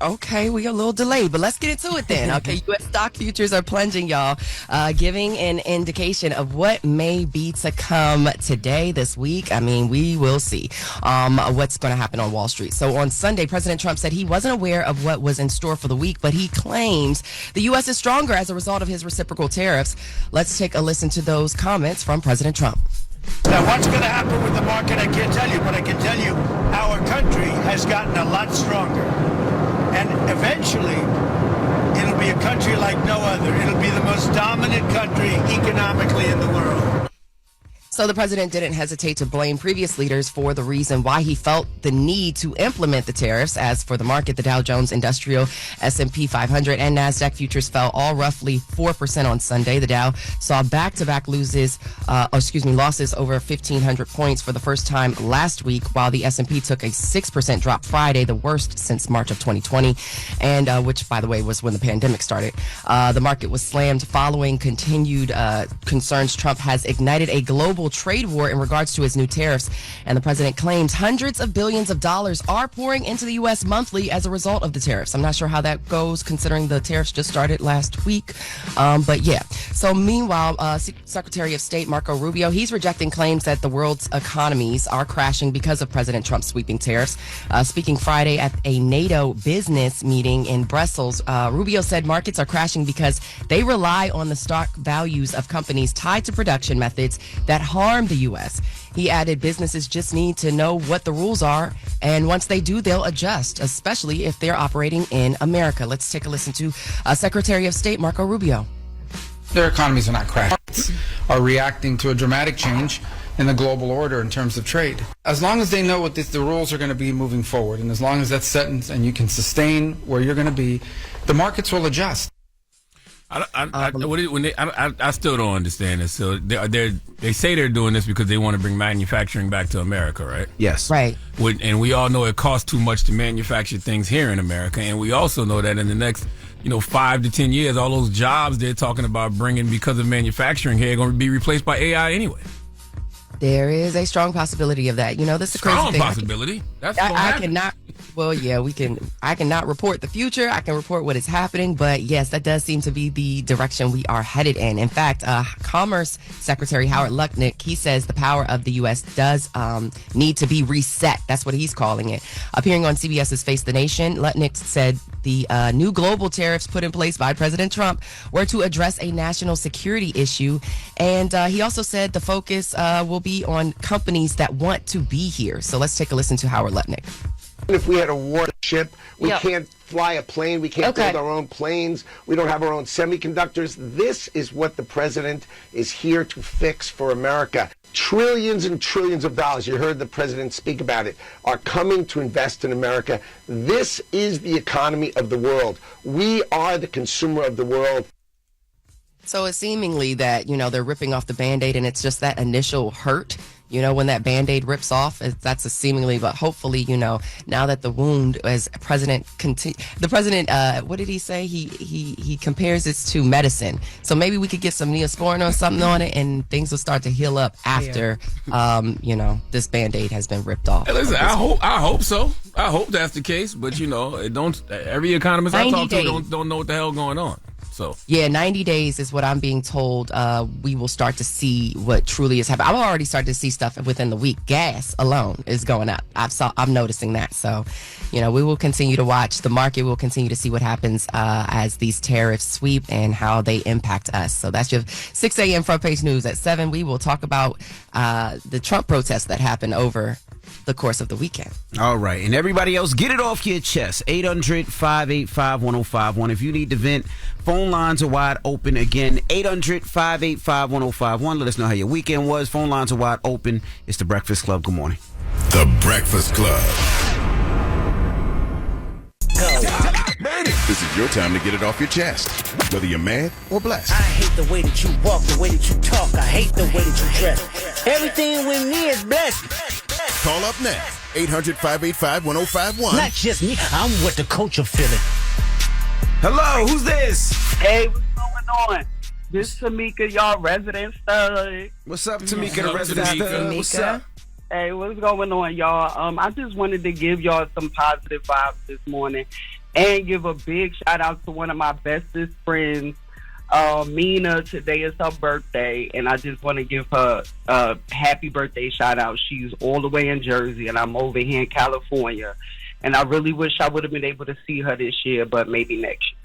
Okay, we a little delayed, but let's get into it then. Okay, U.S. stock futures are plunging, y'all, giving an indication of what may be to come today, this week. I mean, we will see what's going to happen on Wall Street. So on Sunday, President Trump said he wasn't aware of what was in store for the week, but he claims the U.S. is stronger as a result of his reciprocal tariffs. Let's take a listen to those comments from President Trump. Now, what's going to happen with the market, I can't tell you, but I can tell you our country has gotten a lot stronger. And eventually, it'll be a country like no other. It'll be the most dominant country economically in the world. So the president didn't hesitate to blame previous leaders for the reason why he felt the need to implement the tariffs. As for the market, the Dow Jones Industrial, S&P 500, and NASDAQ futures fell all roughly 4% on Sunday. The Dow saw back-to-back losses over 1,500 points for the first time last week, while the S&P took a 6% drop Friday, the worst since March of 2020, and which, by the way, was when the pandemic started. The market was slammed following continued concerns Trump has ignited a global trade war in regards to his new tariffs, and the president claims hundreds of billions of dollars are pouring into the U.S. monthly as a result of the tariffs. I'm not sure how that goes considering the tariffs just started last week, but yeah. So meanwhile, Secretary of State Marco Rubio, he's rejecting claims that the world's economies are crashing because of President Trump's sweeping tariffs. Speaking Friday at a NATO business meeting in Brussels, Rubio said markets are crashing because they rely on the stock values of companies tied to production methods that harm the U.S. He added businesses just need to know what the rules are, and once they do, they'll adjust, especially if they're operating in America. Let's take a listen to Secretary of State Marco Rubio. Their economies are not crashing, are reacting to a dramatic change in the global order in terms of trade. As long as they know what the rules are going to be moving forward, and as long as that's set and you can sustain where you're going to be, the markets will adjust. I still don't understand this. So they say they're doing this because they want to bring manufacturing back to America, right? Yes. Right. And we all know it costs too much to manufacture things here in America. And we also know that in the next 5 to 10 years, all those jobs they're talking about bringing because of manufacturing here are going to be replaced by AI anyway. There is a strong possibility of that. This is a crazy thing. Strong possibility. I cannot. Well, yeah, I cannot report the future. I can report what is happening, but yes, that does seem to be the direction we are headed in. In fact, Commerce Secretary Howard Lutnick, he says the power of the U.S. does need to be reset. That's what he's calling it. Appearing on CBS's Face the Nation, Lutnick said the new global tariffs put in place by President Trump were to address a national security issue, and he also said the focus will be on companies that want to be here. So let's take a listen to Howard Lutnick. If we had a warship, we can't fly a plane. We can't build our own planes. We don't have our own semiconductors. This is what the president is here to fix for America. Trillions and trillions of dollars, you heard the president speak about it, are coming to invest in America. This is the economy of the world. We are the consumer of the world. So it's seemingly that, they're ripping off the Band-Aid and it's just that initial hurt. When that Band-Aid rips off, that's a seemingly, but hopefully, now that the wound, as the president, what did he say? He compares it to medicine. So maybe we could get some Neosporin or something on it and things will start to heal up after, this Band-Aid has been ripped off. Hey, listen, I hope so. I hope that's the case, but every economist I talk to don't know what the hell going on. So yeah, 90 days is what I'm being told. We will start to see what truly is happening. I've already started to see stuff within the week. Gas alone is going up. I'm noticing that. So, we will continue to watch the market. We'll continue to see what happens as these tariffs sweep and how they impact us. So that's your 6 a.m. front page news. At 7, we will talk about the Trump protests that happened over the course of the weekend. All right. And everybody else, get it off your chest. 800-585-1051. If you need to vent, phone lines are wide open. Again, 800-585-1051. Let us know how your weekend was. Phone lines are wide open. It's The Breakfast Club. Good morning. The Breakfast Club. This is your time to get it off your chest, whether you're mad or blessed. I hate the way that you walk, the way that you talk. I hate the way that you dress. Everything with me is blessed. Call up now, 800-585-1051. Not just me, I'm with the culture feeling. Hello, who's this? Hey, what's going on? This is Tamika, y'all resident stud. What's up, Tamika, the resident stud? What's up? Hey, what's going on, y'all? I just wanted to give y'all some positive vibes this morning. and give a big shout out to one of my bestest friends, Mina. Today is her birthday, and I just want to give her a happy birthday shout out. She's all the way in Jersey, and I'm over here in California. And I really wish I would have been able to see her this year, but maybe next year.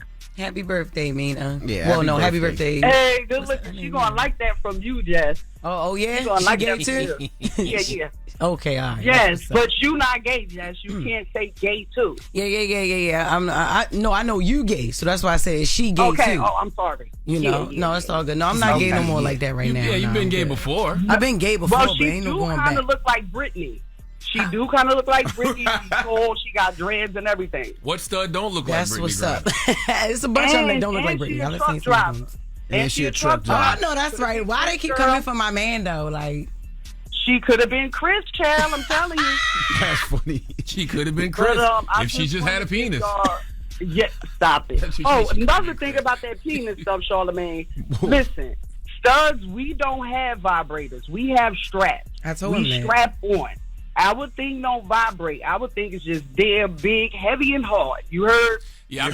Happy birthday, Mina. Yeah. Happy birthday. Hey, good looking. She's gonna like that from you, Jess. Oh yeah. She's gonna like that too. Yeah. Okay, all right. Yes, but you not gay, Jess. You can't say gay too. Yeah. I know you gay, so that's why I said she gay okay. too. Oh, I'm sorry. No, it's all good. No, I'm not gay no more like that right now. Yeah, you've been gay before. I've been gay before, Well, but she ain't no do going kind back. of look like Britney. She do kind of look like Britney. She's tall. She got dreads and everything. What stud don't look That's like Britney? what's Grimes? up. It's a bunch of them that don't look like Britney. She Y'all a let's truck see some driver. names. And she a truck Oh, driver. I know that's right. Why they keep coming for my man though? Like, She could have been Chris, child. I'm telling you. That's funny. She could have been Chris But, I if she just had a wanna give penis. y'all- Yeah, stop it. Oh, another thing about that penis stuff, Charlamagne. Listen, studs, we don't have vibrators. We have straps. I told him we that. strap on. Our thing don't vibrate. Our thing is just damn big, heavy, and hard. You heard? Yeah,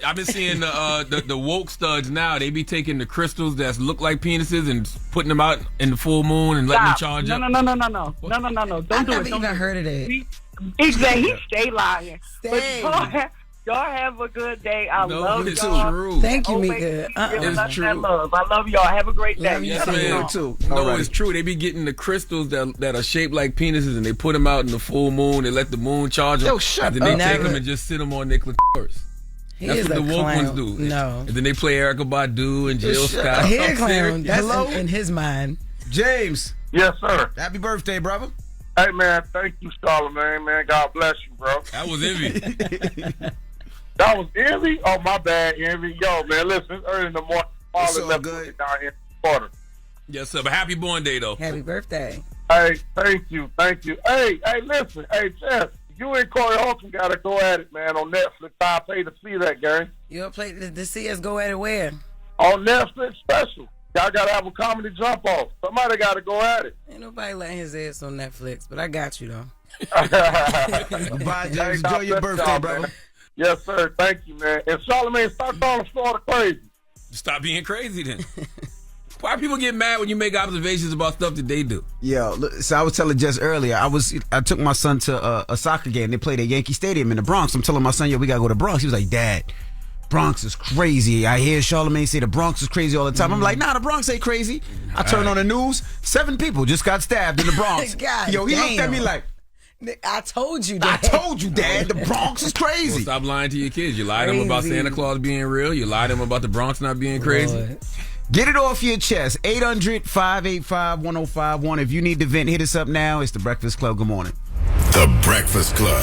I've been seeing the woke studs now. They be taking the crystals that look like penises and putting them out in the full moon and letting them charge up. No. Don't I do never it. even heard of that. Exactly. He stay lying. Stay. But y'all have a good day. I love it's y'all. true. Thank you, Oh, Mika. It's true. I love y'all. Have a great day. Love you Yes, too. man. too. No, Alrighty. it's true. They be getting the crystals that are shaped like penises, and they put them out in the full moon. They let the moon charge them. Yo, shut and then they up. take Never. them and just sit them on their clitoris. He That's is what the a woke clown. ones do. No. And then they play Erykah Badu and Jill Scott. He a clown. That's Hello? in his mind. James, Yes, sir. happy birthday, brother. Hey, man, thank you, Charlamagne, man. God bless you, bro. That was envy. That was Envy? Oh, my bad, Envy. Yo, man, listen, it's early in the morning. It's All all left good. down here in Florida. Yes, sir. But happy born day, though. Happy birthday. Hey, thank you. Hey, listen. Hey, Jess, you and Corey Holcomb got to go at it, man, on Netflix. I pay to see that, gang. You'll play to see us go at it where? On Netflix special. Y'all got to have a comedy jump off. Somebody got to go at it. Ain't nobody letting his ass on Netflix, but I got you though. Bye, James. Enjoy your birthday, brother. Man. Yes, sir. Thank you, man. And Charlamagne, stop calling Florida crazy. Stop being crazy, then. Why people get mad when you make observations about stuff that they do? Yo, look, so I was telling Jess earlier, I took my son to a soccer game. They played at Yankee Stadium in the Bronx. I'm telling my son, yo, we got to go to Bronx. He was like, Dad, Bronx is crazy. I hear Charlamagne say the Bronx is crazy all the time. I'm like, nah, the Bronx ain't crazy. I turn on the news, 7 people just got stabbed in the Bronx. God Yo, he looked at damn. me like, I told you, I Dad. told you, Dad, the Bronx is Well, crazy. stop lying to your kids. You lied to them about Crazy. Santa Claus being real. You lied to them about the Bronx not being crazy. Lord. Get it off your chest. 800-585-1051. If you need to vent, hit us up now. It's The Breakfast Club. Good morning. The Breakfast Club.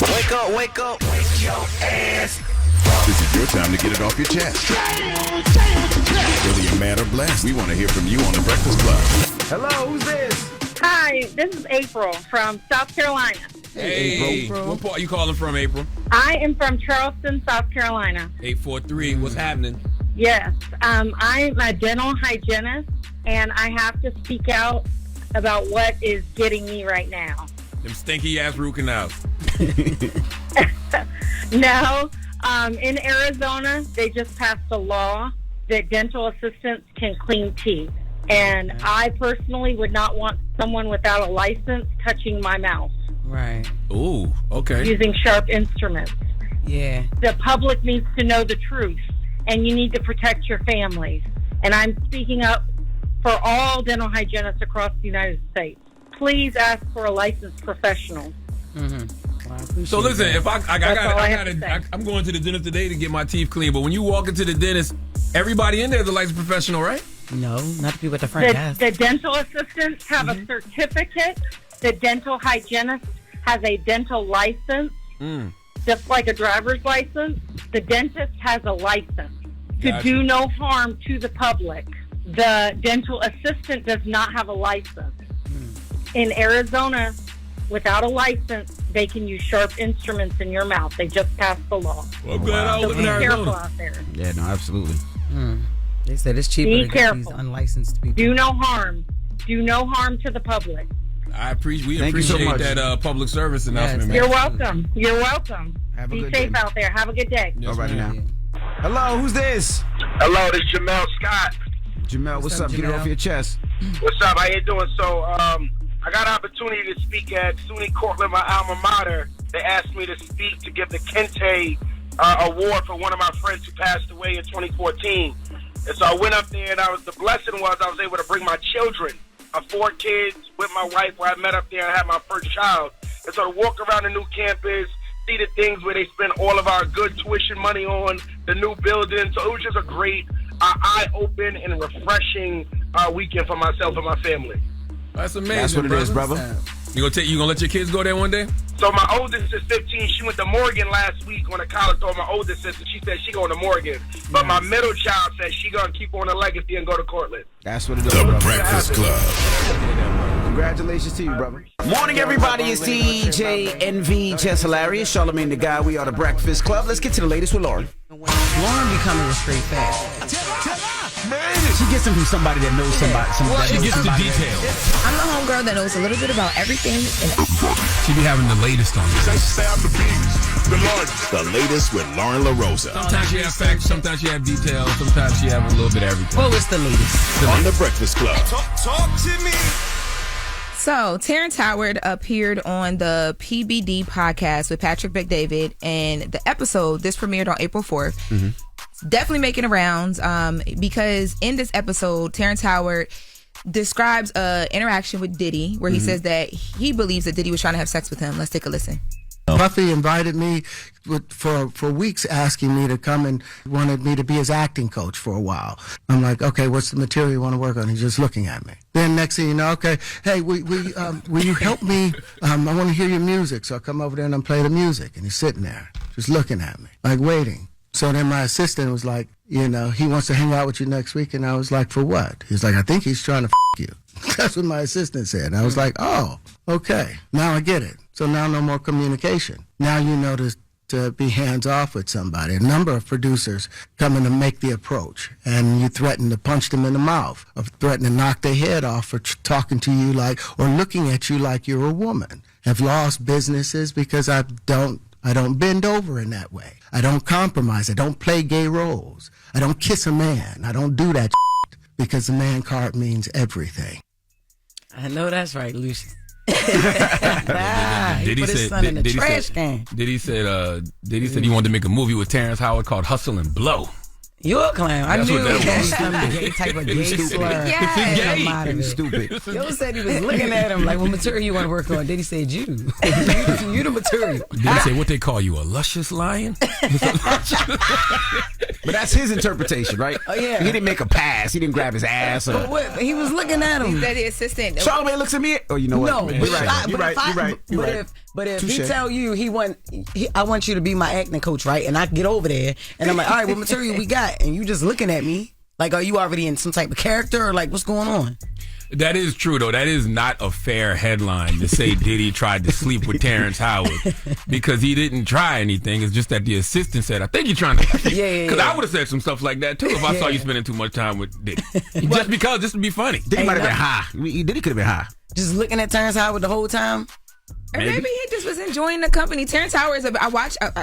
Wake up, wake up. Wake your ass. This is your time to get it off your chest. Whether you're mad or blessed, we want to hear from you on The Breakfast Club. Hello, who's this? Hi, this is April from South Carolina. Hey, April. what part are you calling from, April? I am from Charleston, South Carolina. 843. What's happening? Yes, I'm a dental hygienist, and I have to speak out about what is getting me right now. Them stinky ass root canals. No, in Arizona, they just passed a law that dental assistants can clean teeth. And I personally would not want someone without a license touching my mouth Right. Ooh, okay. using sharp instruments. Yeah. The public needs to know the truth, and you need to protect your families. And I'm speaking up for all dental hygienists across the United States. Please ask for a licensed professional. Mm-hmm. Well, I appreciate So listen, that. if I'm going to the dentist today to get my teeth clean. But when you walk into the dentist, everybody in there is a licensed professional, right? No, not the people at the front desk. The dental assistants have a certificate. The dental hygienist has a dental license, just like a driver's license. The dentist has a license to Gotcha. do no harm to the public. The dental assistant does not have a license. In Arizona, without a license, they can use sharp instruments in your mouth. They just passed the law. Well, I'm glad I So live be in careful Arizona. out there. Yeah, no, absolutely. They said it's cheaper Be to get these careful. unlicensed people. Do no harm. Do no harm to the public. We Thank you so appreciate much. that public service announcement, man. You're welcome. You're welcome. Have a Be good safe day. out there. Have a good day. Yes, All right ma'am. now. Hello, who's this? Hello, this is Jamel Scott. Jamel, what's up? Get it Jamel? off your chest. What's up? How you doing? So, I got an opportunity to speak at SUNY Cortland, my alma mater. They asked me to speak to give the Kente award for one of my friends who passed away in 2014. And so I went up there, and the blessing was I was able to bring my children. I have 4 kids with my wife where I met up there and had my first child. And so to walk around the new campus, see the things where they spend all of our good tuition money on, the new building. So it was just a great, eye-open and refreshing weekend for myself and my family. That's amazing. That's what it is, brother. You gonna let your kids go there one day? So my oldest is 15. She went to Morgan last week on a college tour. My oldest sister, she said she going to Morgan. But my middle child said she going to keep on the legacy and go to Cortland. That's what it is, The brother. Breakfast Club. Congratulations to you, brother. Morning, everybody. It's DJ NV, Jess Hilarious, Charlamagne the Guy. We are the Breakfast Club. Let's get to the latest with Loren. Lauren becoming a straight fact. She gets them from somebody that knows somebody. She gets the details. I'm the homegirl that knows a little bit about everything. She be having the latest on this. The latest with Lauren LaRosa. Sometimes she have facts, sometimes she have details, sometimes she have a little bit of everything. Well, it's the latest. On the Breakfast Club. Talk to me. So, Terrence Howard appeared on the PBD podcast with Patrick Bet-David, and the episode, this premiered on April 4th. Mm-hmm. Definitely making the rounds because in this episode, Terrence Howard describes an interaction with Diddy where he says that he believes that Diddy was trying to have sex with him. Let's take a listen. Puffy invited me for weeks, asking me to come and wanted me to be his acting coach for a while. I'm like, okay, what's the material you want to work on? He's just looking at me. Then next thing you know, okay, hey, will you help me? I want to hear your music. So I come over there and I play the music. And he's sitting there just looking at me, like waiting. So then my assistant was like, he wants to hang out with you next week. And I was like, for what? He's like, I think he's trying to you. That's what my assistant said. And I was like, oh, okay. Now I get it. So now no more communication. Now you know to be hands-off with somebody. A number of producers come in to make the approach, and you threaten to punch them in the mouth, or threaten to knock their head off for talking to you or looking at you like you're a woman. Have lost businesses because I don't bend over in that way. I don't compromise. I don't play gay roles. I don't kiss a man. I don't do that because the man card means everything. I know that's right, Lucius. Diddy put his son in the trash can. Diddy said he wanted to make a movie with Terrence Howard called Hustle and Blow. You're a clown. I That's knew what that that was. was some gay type of gay slur. Yes. He was stupid. Yo said he was looking at him like, what material you want to work on? Diddy said, you. You the material. Diddy say, what they call you, a luscious lion? But that's his interpretation, right? Oh, yeah. He didn't make a pass. He didn't grab his ass. But what? He was looking at him. He's the assistant. Charlamagne looks at me. Oh, you know what? No, You're right. You're right. But if Touché. he tell you I want you to be my acting coach, right? And I get over there and I'm like, all right, what material we got? And you just looking at me like, are you already in some type of character or like what's going on? That is true, though. That is not a fair headline to say Diddy tried to sleep with Terrence Howard because he didn't try anything. It's just that the assistant said, I think you're trying to. Yeah. Because I would have said some stuff like that, too, if I saw you spending too much time with Diddy. Just to be funny. Diddy might have been high. Diddy could have been high. Just looking at Terrence Howard the whole time? Or maybe he just was enjoying the company. Terrence Howard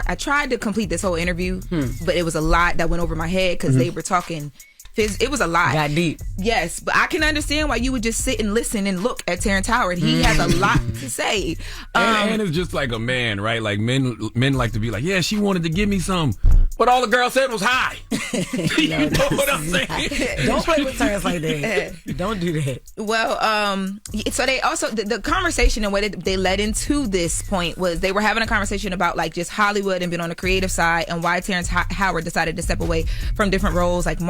I tried to complete this whole interview, but it was a lot that went over my head because they were talking. It was a lot. Got deep. Yes, but I can understand why you would just sit and listen and look at Terrence Howard. He has a lot to say. And it's just like a man, right? Like men like to be like, yeah, she wanted to give me some, but all the girl said was hi. You know what I'm saying? Don't play with Terrence like that. Don't do that. Well, so they also the conversation and what they led into this point was they were having a conversation about like just Hollywood and being on the creative side and why Terrence Howard decided to step away from different roles like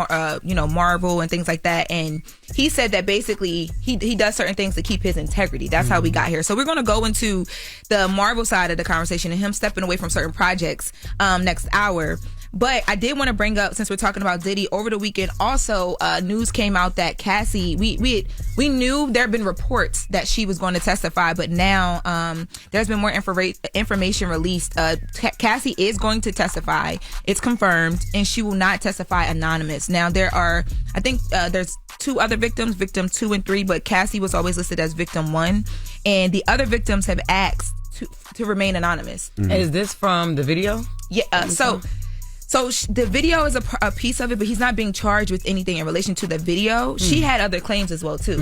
Marvel and things like that. And he said that basically he does certain things to keep his integrity. That's how we got here. So we're going to go into the Marvel side of the conversation and him stepping away from certain projects next hour. But I did want to bring up, since we're talking about Diddy, over the weekend also news came out that Cassie, we knew there had been reports that she was going to testify, but now there's been more information released. Cassie is going to testify. It's confirmed, and she will not testify anonymous. Now there are, I think there's two other victims, victim 2 and 3, but Cassie was always listed as victim 1. and the other victims have asked to remain anonymous. Is this from the video? Yeah. So the video is a piece of it, but he's not being charged with anything in relation to the video. She had other claims as well too.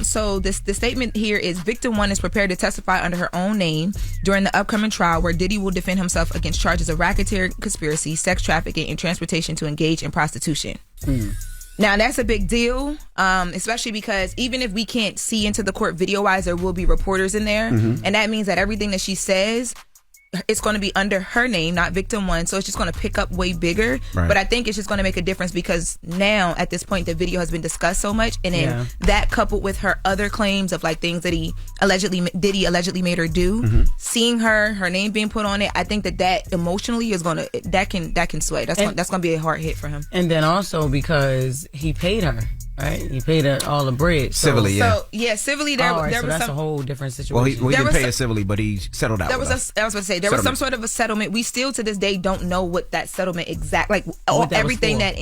So the statement here is victim 1 is prepared to testify under her own name during the upcoming trial, where Diddy will defend himself against charges of racketeering, conspiracy, sex trafficking, and transportation to engage in prostitution. Now that's a big deal, especially because even if we can't see into the court video wise, there will be reporters in there, and that means that everything that she says, it's going to be under her name, not victim 1. So it's just going to pick up way bigger. Right. But I think it's just going to make a difference because now at this point the video has been discussed so much, and then that coupled with her other claims of like things that Diddy allegedly made her do, seeing her name being put on it, I think that emotionally is going to that can sway. That's going to be a hard hit for him. And then also because he paid her. Right, he paid her all the bread. Civilly, yeah. So civilly, there was that's a whole different situation. Well, he didn't pay her civilly, but he settled out. I was about to say there was some sort of a settlement. We still to this day don't know what that settlement everything that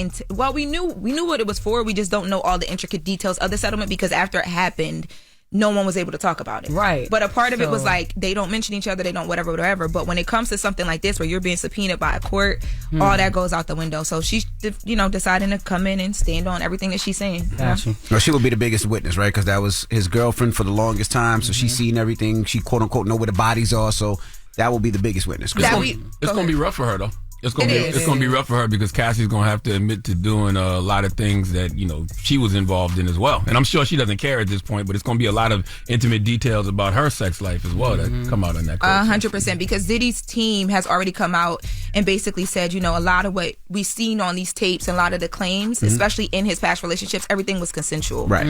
we knew what it was for. We just don't know all the intricate details of the settlement because after it happened, no one was able to talk about it. Right. But a part of it was like they don't mention each other, they don't whatever. But when it comes to something like this where you're being subpoenaed by a court, all that goes out the window. So she's, deciding to come in and stand on everything that she's saying. Gotcha. Well, she will be the biggest witness, right? Because that was his girlfriend for the longest time. So she's seen everything. She quote unquote know where the bodies are. So that will be the biggest witness. It's going to be rough for her though. It's gonna be rough for her because Cassie's gonna have to admit to doing a lot of things that she was involved in as well, and I'm sure she doesn't care at this point. But it's gonna be a lot of intimate details about her sex life as well that come out in that. 100%, because Diddy's team has already come out and basically said, a lot of what we've seen on these tapes and a lot of the claims, especially in his past relationships, everything was consensual. Right.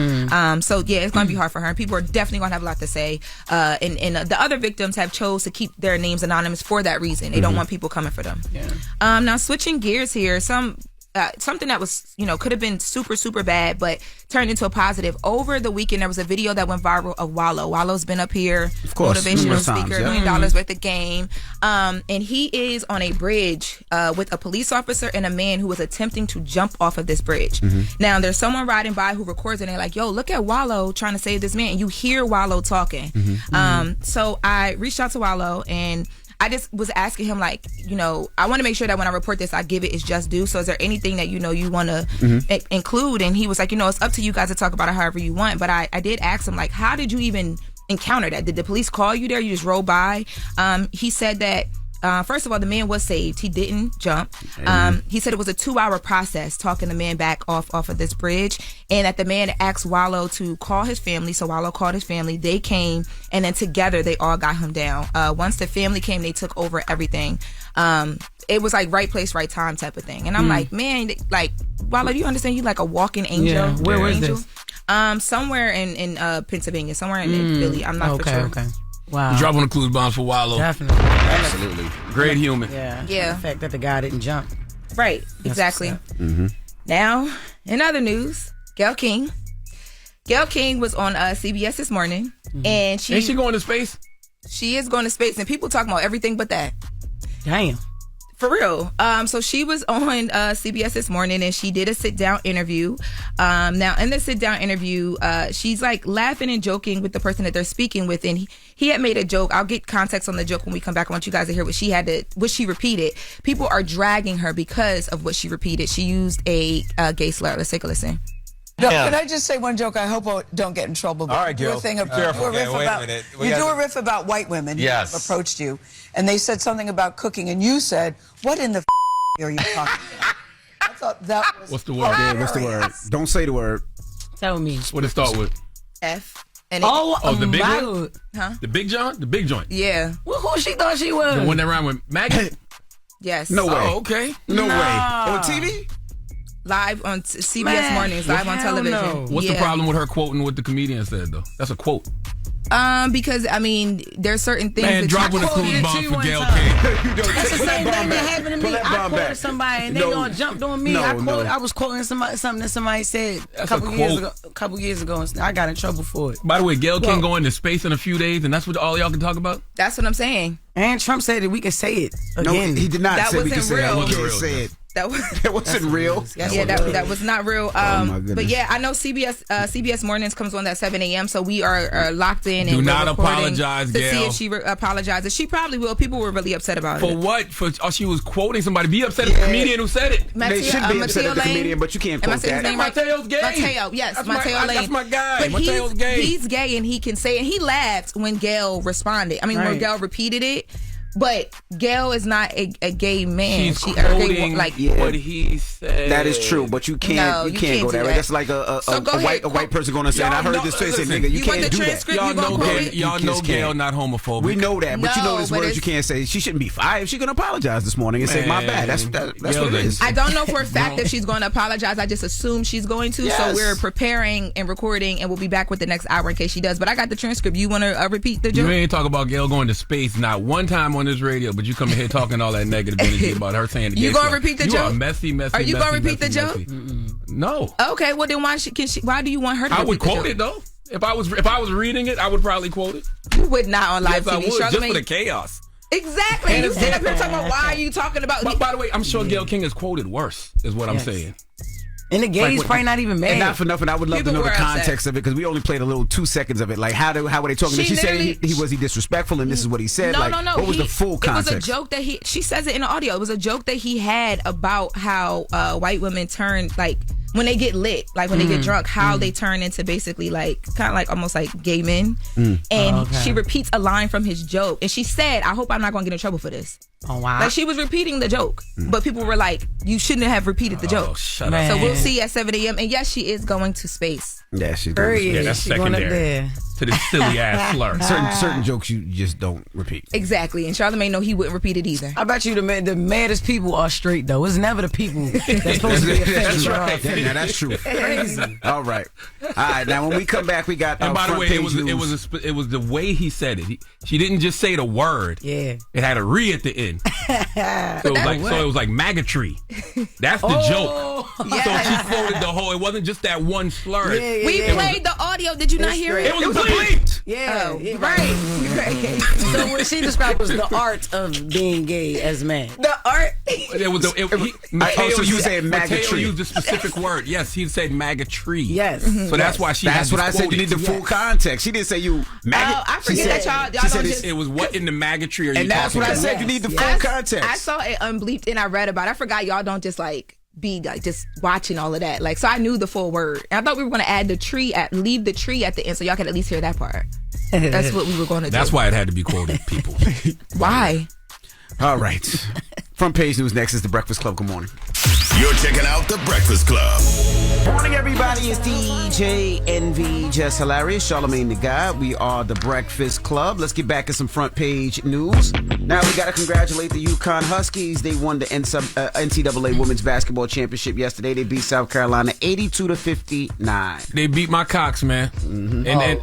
So yeah, it's gonna be hard for her, and people are definitely gonna have a lot to say. And the other victims have chose to keep their names anonymous for that reason. They don't want people coming for them. Yeah. Now switching gears here, something that was could have been super super bad but turned into a positive. Over the weekend there was a video that went viral of Wallo. Wallo's been up here, of course, motivational speaker, $1 million worth of game, and he is on a bridge with a police officer and a man who was attempting to jump off of this bridge. Now there's someone riding by who records it and they're like, yo, look at Wallo trying to save this man, and you hear Wallo talking. So I reached out to Wallo and I just was asking him, like, I want to make sure that when I report this, I give it its just due. So is there anything that, you want to include? And he was like, it's up to you guys to talk about it however you want. But I did ask him, like, how did you even encounter that? Did the police call you there? You just rolled by? He said that, first of all, the man was saved. He didn't jump. He said it was a 2-hour process talking the man back off of this bridge, and that the man asked Wallo to call his family. So Wallo called his family. They came, and then together they all got him down. Once the family came, they took over everything. It was like right place, right time type of thing. And I'm like, man, like, Wallo, do you understand? You like a walking angel. Yeah. Where was this? Somewhere in Pennsylvania, somewhere in Philly. I'm not for sure. Okay. Wow. Dropping the clues bombs for Wallo. Definitely. Absolutely. Great human. Yeah. The fact that the guy didn't jump. Right. Exactly. Now, in other news, Gayle King was on CBS this morning, and ain't she going to space? She is going to space, and people talking about everything but that. Damn. For real. So she was on CBS this morning and she did a sit-down interview. Now, in the sit-down interview, she's like laughing and joking with the person that they're speaking with. And he had made a joke. I'll get context on the joke when we come back. I want you guys to hear what she repeated. People are dragging her because of what she repeated. She used a gay slur. Let's take a listen. No, can I just say one joke? I hope I don't get in trouble. All right, Gil. Careful. Wait a minute. You do a riff about white women who approached you, and they said something about cooking, and you said, what in the are you talking about? I thought that was What's the word? Yeah, what's the word? Don't say the word. Tell me. What it start with? F. And the big one? Huh? The big John? The big joint? Yeah. Well, who she thought she was? The one that rhymed with Maggie? Yes. No way. Oh, okay. No way. On TV? Live on CBS Mornings, live on television. No. What's the problem with her quoting what the comedian said, though? That's a quote. Because, I mean, there's certain things that dropping a clue bomb for Gayle King. That's the same thing that happened to me. I quoted somebody and they all jumped on me. I was quoting something that somebody said a couple years ago, and I got in trouble for it. By the way, Gayle King going to space in a few days, and that's what all y'all can talk about? That's what I'm saying. And Trump said that we could say it again. No, he did not that say we could say it. That We wasn't can't real. say it. That wasn't real. Yeah, that was not real. Oh my goodness. But yeah, I know CBS Mornings comes on at 7 a.m. So we are locked in. Do and not we're recording apologize, to Gail. see if she apologizes. She probably will. People were really upset about it. For what? She was quoting somebody. Be upset at the comedian who said it. They should be upset at the comedian, but you can't quote that. Mateo's gay. Mateo, yes, Mateo Lane. That's my guy. But Mateo's gay. He's gay, and he can say it. And he laughed when Gail responded. I mean, when Gail repeated it. But Gail is not a gay man. She's quoting what he said. That is true, but you can't go there. That's like a white person going to say, and I heard this say, nigga, you can't do that. Y'all know Gail not homophobic. We know that, but you know there's words you can't say. She shouldn't be fired. She's going to apologize this morning and say, my bad. That's what it is. I don't know for a fact if she's going to apologize. I just assume she's going to. Yes. So we're preparing and recording, and we'll be back with the next hour in case she does. But I got the transcript. You want to repeat the joke? You ain't talk about Gail going to space not one time on this radio, but you come in here talking all that negative energy about her saying the You gonna repeat the joke? You are messy. Are you gonna repeat the joke? No. Okay, well then why do you want her to I repeat would the quote joke? it though. If I was reading it, I would probably quote it. You would not on live yes, TV. I would, Charlamagne, just for the chaos. Exactly. You sit up here talking about why are you talking about. But by the way, I'm sure Gail King is quoted worse, is what I'm saying. And the gays probably not even mad. And not for nothing, I would love to know the context of it because we only played a little 2 seconds of it. Like, how were they talking? She said he disrespectful and this is what he said. No. What was the full context? It was a joke that she says it in the audio. It was a joke that he had about how white women turn, like, when they get lit, like when they get drunk, how they turn into basically like kind of like almost like gay men. And she repeats a line from his joke, and she said, "I hope I'm not going to get in trouble for this." Oh wow! Like she was repeating the joke, but people were like, "You shouldn't have repeated the joke." Shut up. So we'll see at 7 a.m. And yes, she is going to space. Yeah, she's going to space. Yeah, that's secondary to the silly ass slur. Certain jokes you just don't repeat. Exactly, and Charlamagne know he wouldn't repeat it either. I bet you the maddest people are straight though. It's never the people that's supposed to be offended. That's right. Yeah, that's true. Crazy. All right. Now when we come back, we got. And by the way, it was the way he said it. She didn't just say the word. Yeah. It had a re at the end. So it was like magatry. That's the joke. Yes. So she quoted the whole. It wasn't just that one slur. We played the audio. Did you not hear it? It was bleeped. Yeah, right. So what she described was the art of being gay as man. The art. It was. So you saying Mateo magatry? used a specific word. Yes, he said magatry. Yes. So that's why she. That's what I said. You need the full context. She didn't say you maggot. Oh, I forget that y'all don't just. It was what in the magatry are you And that's what I said. You need the full context. I saw it unbleeped and I read about it. I forgot y'all don't just like be like just watching all of that. Like, so I knew the full word. And I thought we were going to add leave the tree at the end so y'all could at least hear that part. That's what we were going to do. That's why it had to be quoted, people. Why? All right. Front page news next is The Breakfast Club. Good morning. You're checking out The Breakfast Club. Morning, everybody. It's DJ NV Jess Hilarious, Charlamagne the Guy. We are The Breakfast Club. Let's get back to some front page news. Now, we got to congratulate the UConn Huskies. They won the NCAA Women's Basketball Championship yesterday. They beat South Carolina 82-59. They beat my Cox, man. Mm-hmm. And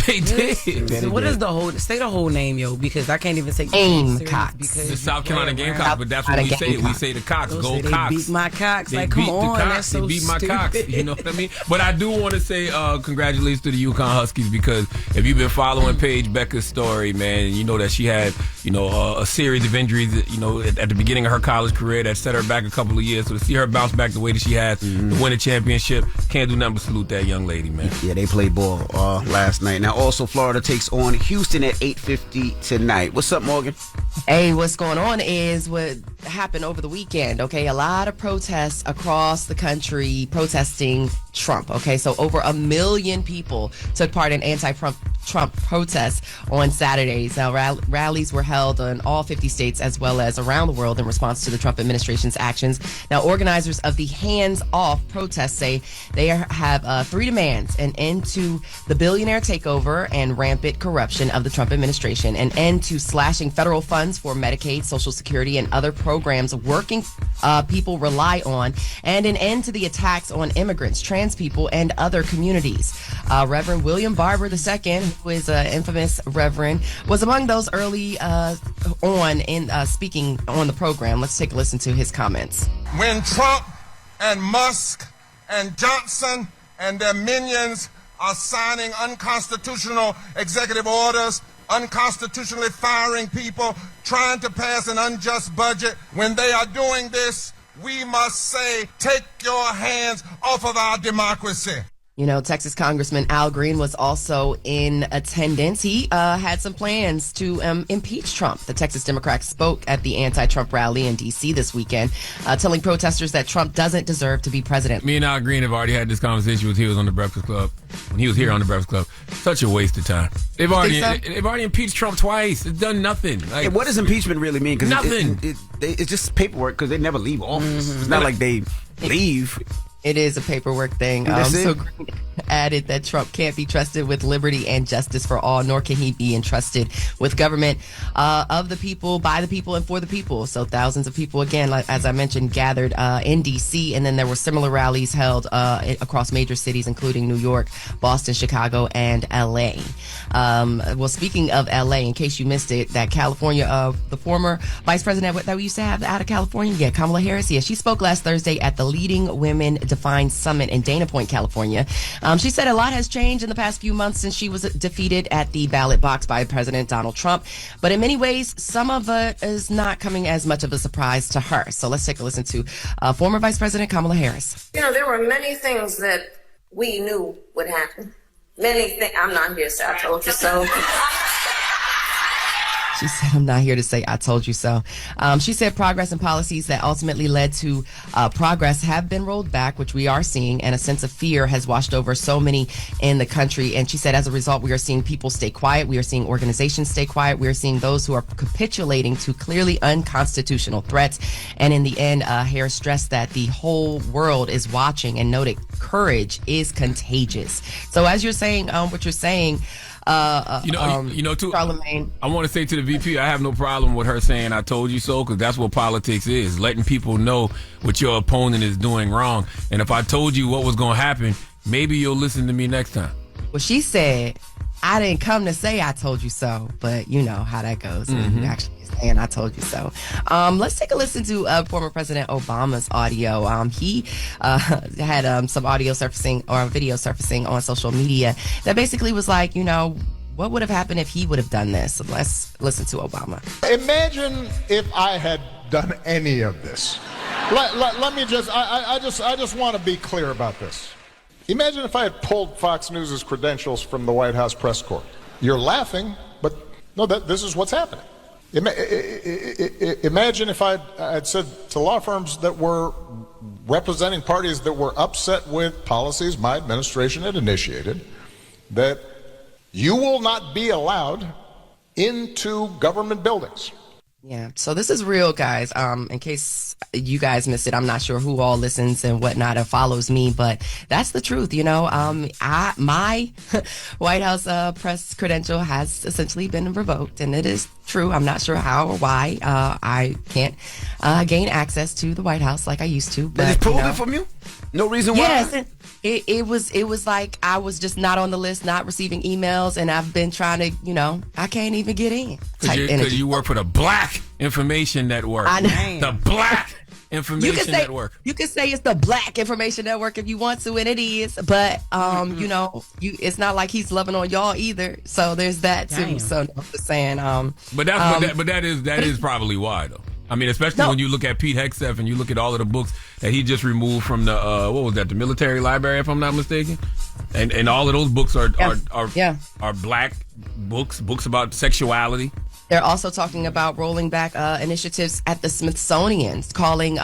they did. So what is the whole name, yo? Because I can't even say Gamecocks. Because the South Carolina Gamecocks, but that's what we say. We say the Cox. Go Cox. They beat my Cox. They like, come beat on, the Cox. that's so They beat my stupid. Cox. You know what I mean? But I do want to say congratulations to the UConn Huskies because if you've been following Paige Becker's story, man, you know that she had a series of injuries, at the beginning of her college career that set her back a couple of years. So to see her bounce back the way that she has to win a championship, can't do nothing but salute that young lady, man. Yeah, they played ball last night. Now, also, Florida takes on Houston at 8:50 tonight. What's up, Morgan? Hey, what's going on is what happened over the weekend, okay? A lot of protests across the country protesting Trump, okay? So over 1 million people took part in anti-Trump protests on Saturdays. Now, rallies were held in all 50 states as well as around the world in response to the Trump administration's actions. Now, organizers of the hands-off protests say they have 3 demands: an end to the billionaire takeover and rampant corruption of the Trump administration, an end to slashing federal funds for Medicaid, Social Security, and other programs working people rely on, and an end to the attacks on immigrants, trans people, and other communities. Reverend William Barber II, who is an infamous reverend, was among those early on in speaking on the program. Let's take a listen to his comments. When Trump and Musk and Johnson and their minions are signing unconstitutional executive orders, unconstitutionally firing people, trying to pass an unjust budget, when they are doing this, we must say, take your hands off of our democracy. You know, Texas Congressman Al Green was also in attendance. He had some plans to impeach Trump. The Texas Democrats spoke at the anti-Trump rally in D.C. this weekend, telling protesters that Trump doesn't deserve to be president. Me and Al Green have already had this conversation when he was on the Breakfast Club. When he was here on the Breakfast Club. Such a waste of time. They've already impeached Trump twice. It's done nothing. Like, what does impeachment really mean? Cause nothing. It's just paperwork because they never leave office. It's not like they leave. It is a paperwork thing. So Green added that Trump can't be trusted with liberty and justice for all, nor can he be entrusted with government of the people, by the people, and for the people. So thousands of people, again, like, as I mentioned, gathered in D.C., and then there were similar rallies held across major cities, including New York, Boston, Chicago, and L.A. Well, speaking of L.A., in case you missed it, that California, the former vice president that we used to have out of California, Kamala Harris, she spoke last Thursday at the Leading Women Defined Summit in Dana Point, California. She said a lot has changed in the past few months since she was defeated at the ballot box by President Donald Trump. But in many ways, some of it is not coming as much of a surprise to her. So let's take a listen to former Vice President Kamala Harris. You know, there were many things that we knew would happen. Many things. I'm not here to say I told you so. She said, I'm not here to say I told you so. She said progress and policies that ultimately led to progress have been rolled back, which we are seeing, and a sense of fear has washed over so many in the country. And she said, as a result, we are seeing people stay quiet. We are seeing organizations stay quiet. We are seeing those who are capitulating to clearly unconstitutional threats. And in the end, Harris stressed that the whole world is watching and noted courage is contagious. So as you're saying, what you're saying, too, Charlamagne. I want to say to the VP, I have no problem with her saying I told you so, because that's what politics is, letting people know what your opponent is doing wrong. And if I told you what was going to happen, maybe you'll listen to me next time. Well, she said, I didn't come to say I told you so, but you know how that goes. Mm-hmm. You actually saying I told you so. Let's take a listen to former President Obama's audio. He had some audio surfacing or video surfacing on social media that basically was like, you know, what would have happened if he would have done this? So let's listen to Obama. Imagine if I had done any of this. Let me I just want to be clear about this. Imagine if I had pulled Fox News' credentials from the White House press corps. You're laughing, but no, this is what's happening. Imagine if I'd said to law firms that were representing parties that were upset with policies my administration had initiated, that you will not be allowed into government buildings. Yeah, so this is real, guys. In case you guys missed it, I'm not sure who all listens and whatnot or follows me, but that's the truth, you know. My White House press credential has essentially been revoked, and it is true. I'm not sure how or why. I can't gain access to the White House like I used to. But they just pulled it from you? No reason why? Yes, it was like I was just not on the list, not receiving emails, and I've been trying to, you know, I can't even get in. Because you work for the Black Information Network. I know. The Black Information Network. You can say it's the Black Information Network if you want to, and it is. But you know, it's not like he's loving on y'all either. So there's that too. Damn. So I'm just saying. But that is probably why though. I mean, especially when you look at Pete Hegseth and you look at all of the books that he just removed from the the military library, if I'm not mistaken, and all of those books are Black books about sexuality. They're also talking about rolling back initiatives at the Smithsonian, calling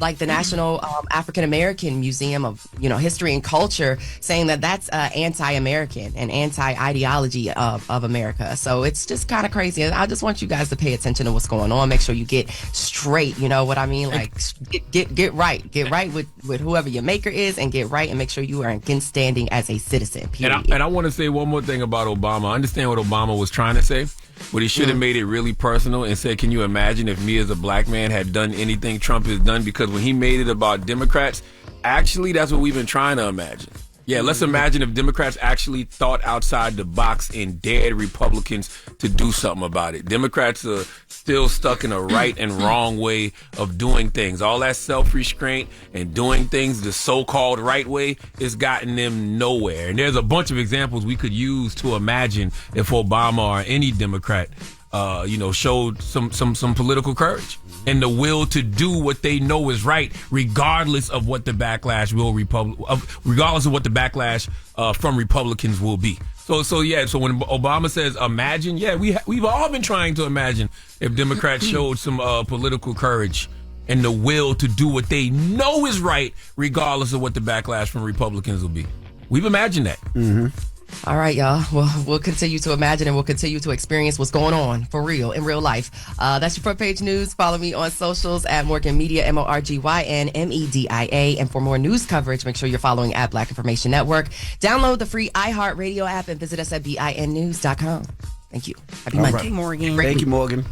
like the National African American Museum of History and Culture, saying that that's anti-American and anti-ideology of America. So it's just kind of crazy. I just want you guys to pay attention to what's going on. Make sure you get straight. You know what I mean? Like get right. Get right with whoever your maker is, and get right and make sure you are in good standing as a citizen. Period. And I want to say one more thing about Obama. I understand what Obama was trying to say, but he should have made it really personal and said, can you imagine if me as a black man had done anything Trump has done? Because when he made it about Democrats, actually, that's what we've been trying to imagine. Yeah, let's imagine if Democrats actually thought outside the box and dared Republicans to do something about it. Democrats are still stuck in a right and wrong way of doing things. All that self-restraint and doing things the so-called right way has gotten them nowhere. And there's a bunch of examples we could use to imagine if Obama or any Democrat showed some political courage and the will to do what they know is right, regardless of what the backlash regardless of what the backlash from Republicans will be. So when Obama says imagine, we've all been trying to imagine if Democrats showed some political courage and the will to do what they know is right, regardless of what the backlash from Republicans will be. We've imagined that. Mm-hmm. All right, y'all. Well, we'll continue to imagine and we'll continue to experience what's going on for real, in real life. That's your front page news. Follow me on socials at Morgan Media, MorgynMedia. And for more news coverage, make sure you're following at Black Information Network. Download the free iHeartRadio app and visit us at BINnews.com. Thank you. Happy Monday. Thank you, Morgan. Thank you, Morgan.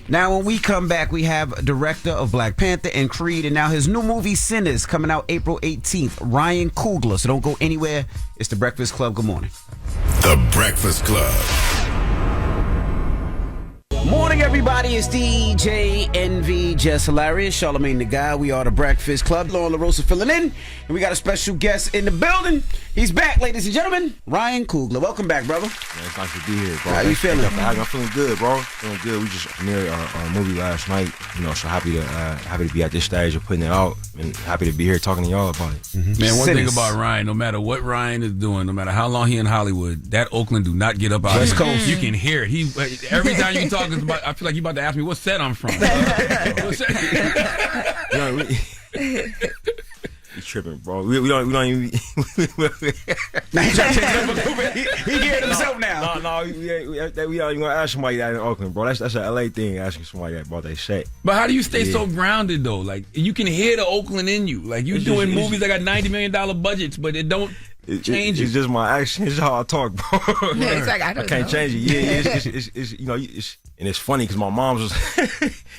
Now, when we come back, we have director of Black Panther and Creed, and now his new movie, Sinners, coming out April 18th, Ryan Coogler. So don't go anywhere. It's The Breakfast Club. Good morning. The Breakfast Club. Morning, everybody. It's DJ NV, Jess Hilarious, Charlamagne the Guy. We are The Breakfast Club. Loren LaRosa filling in. And we got a special guest in the building. He's back, ladies and gentlemen. Ryan Coogler. Welcome back, brother. Man, it's nice to be here, bro. How you feeling? I'm feeling good, bro. Feeling good. We just premiered our movie last night. So happy to be at this stage of putting it out, and happy to be here talking to y'all about it. Mm-hmm. Man, one thing about Ryan, no matter what Ryan is doing, no matter how long he in Hollywood, that Oakland do not get up out West of here. Coast. You can hear it. Every time you talk about, I feel like you about to ask me what set I'm from. He's tripping, bro. We don't even. Now he's trying to change it up a little bit. He heard himself now. No, we don't even ask somebody that in Oakland, bro. That's an LA thing, asking somebody that about their set. But how do you stay so grounded though? Like you can hear the Oakland in you. Like you doing movies that got $90 million budgets, but it don't change. It's just my action. It's how I talk, bro. Yeah, it's like, I can't change it. Yeah, it's and it's funny because my mom's was.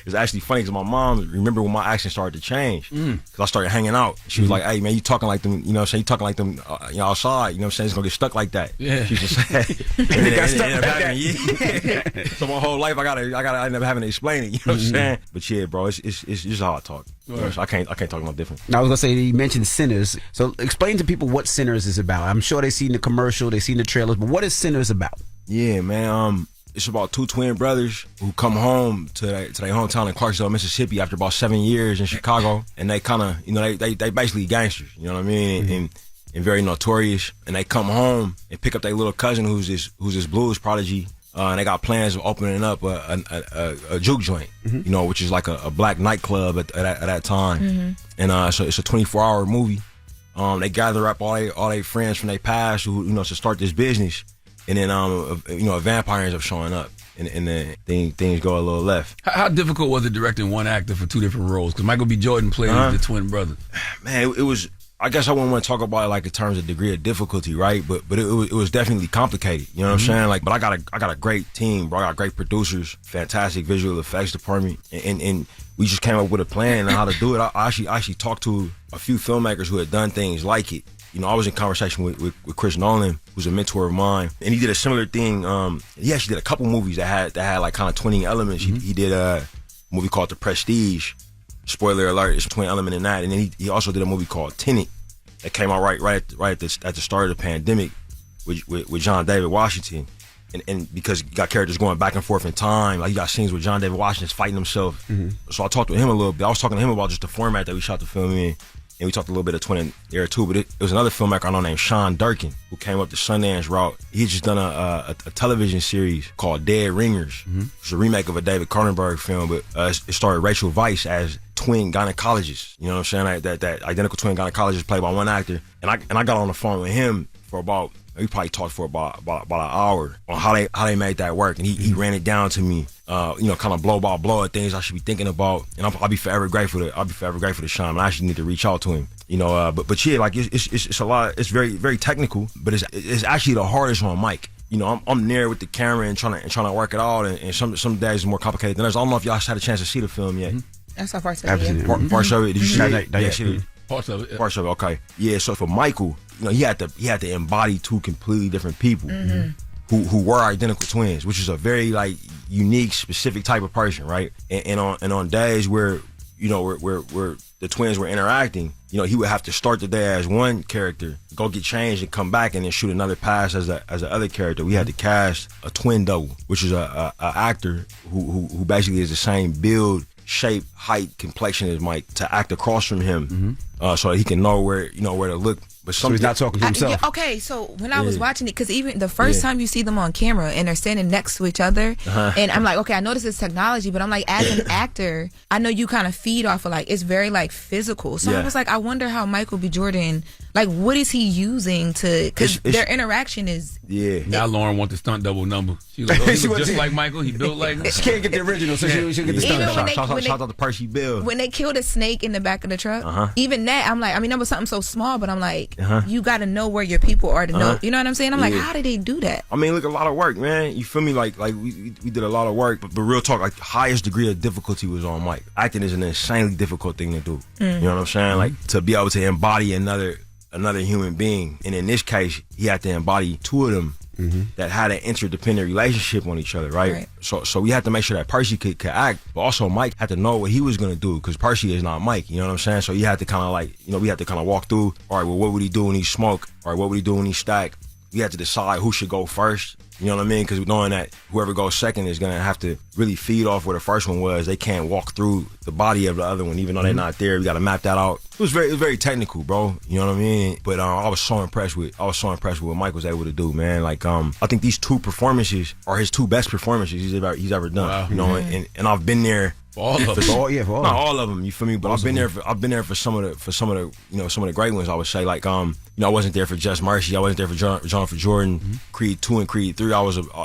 It's actually funny because my mom remember when my accent started to change because I started hanging out. She was like, "Hey man, you talking like them? You know what I'm saying? You talking like them? Outside? You know what I'm saying? It's gonna get stuck like that." Yeah. She just said. And it got stuck like that. Yeah. So my whole life I gotta end up having to explain it. You know what I'm saying? But yeah, bro, it's just how I talk. Right. So I can't talk no different. Now, I was gonna say you mentioned Sinners. So explain to people what Sinners is about. I'm sure they've seen the commercial, they've seen the trailers, but what is Sinners about? Yeah, man. It's about two twin brothers who come home to their hometown in Clarksville, Mississippi after about 7 years in Chicago. And they kind of, they basically gangsters, you know what I mean? And very notorious. And they come home and pick up their little cousin who's this blues prodigy. And they got plans of opening up a juke joint, which is like a black nightclub at that time. And so it's a 24-hour movie. They gather up all their friends from their past who, to start this business. And then, a vampire ends up showing up, and then things go a little left. How difficult was it directing one actor for two different roles? Because Michael B. Jordan played the twin brother. Man, it was. I guess I wouldn't want to talk about it like in terms of degree of difficulty, right? But it was definitely complicated. You know what I'm saying? Like, but I got a great team, bro. I got great producers, fantastic visual effects department, and we just came up with a plan on how to do it. I actually talked to a few filmmakers who had done things like it. I was in conversation with Chris Nolan, who's a mentor of mine, and he did a similar thing. He actually did a couple movies that had like kind of twinning elements. He did a movie called The Prestige. Spoiler alert, it's a twin element in that. And then he also did a movie called Tenet that came out right at the start of the pandemic with John David Washington. And because you got characters going back and forth in time, like you got scenes with John David Washington fighting himself. So I talked to him a little bit. I was talking to him about just the format that we shot the film in. And we talked a little bit of twin era too, but it was another filmmaker I know named Sean Durkin who came up the Sundance route. He had just done a television series called Dead Ringers. It's a remake of a David Cronenberg film, but it starred Rachel Weisz as twin gynecologists. You know what I'm saying? That identical twin gynecologist played by one actor. And I got on the phone with him for about, we probably talked for about an hour on how they made that work. And he ran it down to me, kind of blow by blow at things I should be thinking about. And I'll be forever grateful to Sean. I actually need to reach out to him. But yeah, like it's a lot. It's very, very technical, but it's actually the hardest on mic. I'm there with the camera and trying to work it out. And some days it's more complicated than others. I don't know if y'all had a chance to see the film yet. That's how far it's Parts of it. Did you see it? Yeah. Parts of it. Parts of it. Okay. Yeah. So for Michael, he had to embody two completely different people who were identical twins, which is a very like unique, specific type of person, right? And on days where where the twins were interacting, he would have to start the day as one character, go get changed and come back and then shoot another pass as the other character. We had to cast a twin double, which is a actor who basically is the same build, shape, height, complexion as Mike, to act across from him, so that he can know where to look. But so he's not talking to himself. Okay, so when I was watching it, because even the first time you see them on camera and they're standing next to each other, and I'm like, okay, I know this is technology, but I'm like, as an actor, I know you kind of feed off of it's very physical. So I was like, I wonder how Michael B. Jordan, what is he using to? Because their interaction is. Yeah. Now Loren wants the stunt double number. She was like, he was just like Michael. He built like. She can't get the original, so she'll get the stunt double. Shout out to Percy Bill. When they killed a snake in the back of the truck, even that, I'm like, I mean, that was something so small, but I'm like, you got to know where your people are to know. You know what I'm saying? I'm like, how did they do that? I mean, look, a lot of work, man. You feel me? Like we did a lot of work, but real talk, highest degree of difficulty was on Mike. Acting is an insanely difficult thing to do. You know what I'm saying? To be able to embody another human being, and in this case, he had to embody two of them that had an interdependent relationship on each other, right? So we had to make sure that Percy could act, but also Mike had to know what he was gonna do, because Percy is not Mike. You know what I'm saying? So he had to kind of we had to kind of walk through. All right, well, what would he do when he smoke? All right, what would he do when he stack? We had to decide who should go first. You know what I mean? Because knowing that whoever goes second is going to have to really feed off where the first one was. They can't walk through the body of the other one, even though they're not there. We got to map that out. It was very technical, bro. You know what I mean? But I was so impressed with what Mike was able to do, man. I think these two performances are his two best performances he's ever done. Wow. You know, and I've been there. For all of them. Not all of them, you feel me? But I've been there for some of the great ones, I would say. I wasn't there for Just Mercy. I wasn't there for John for Jordan. Creed 2 and Creed 3,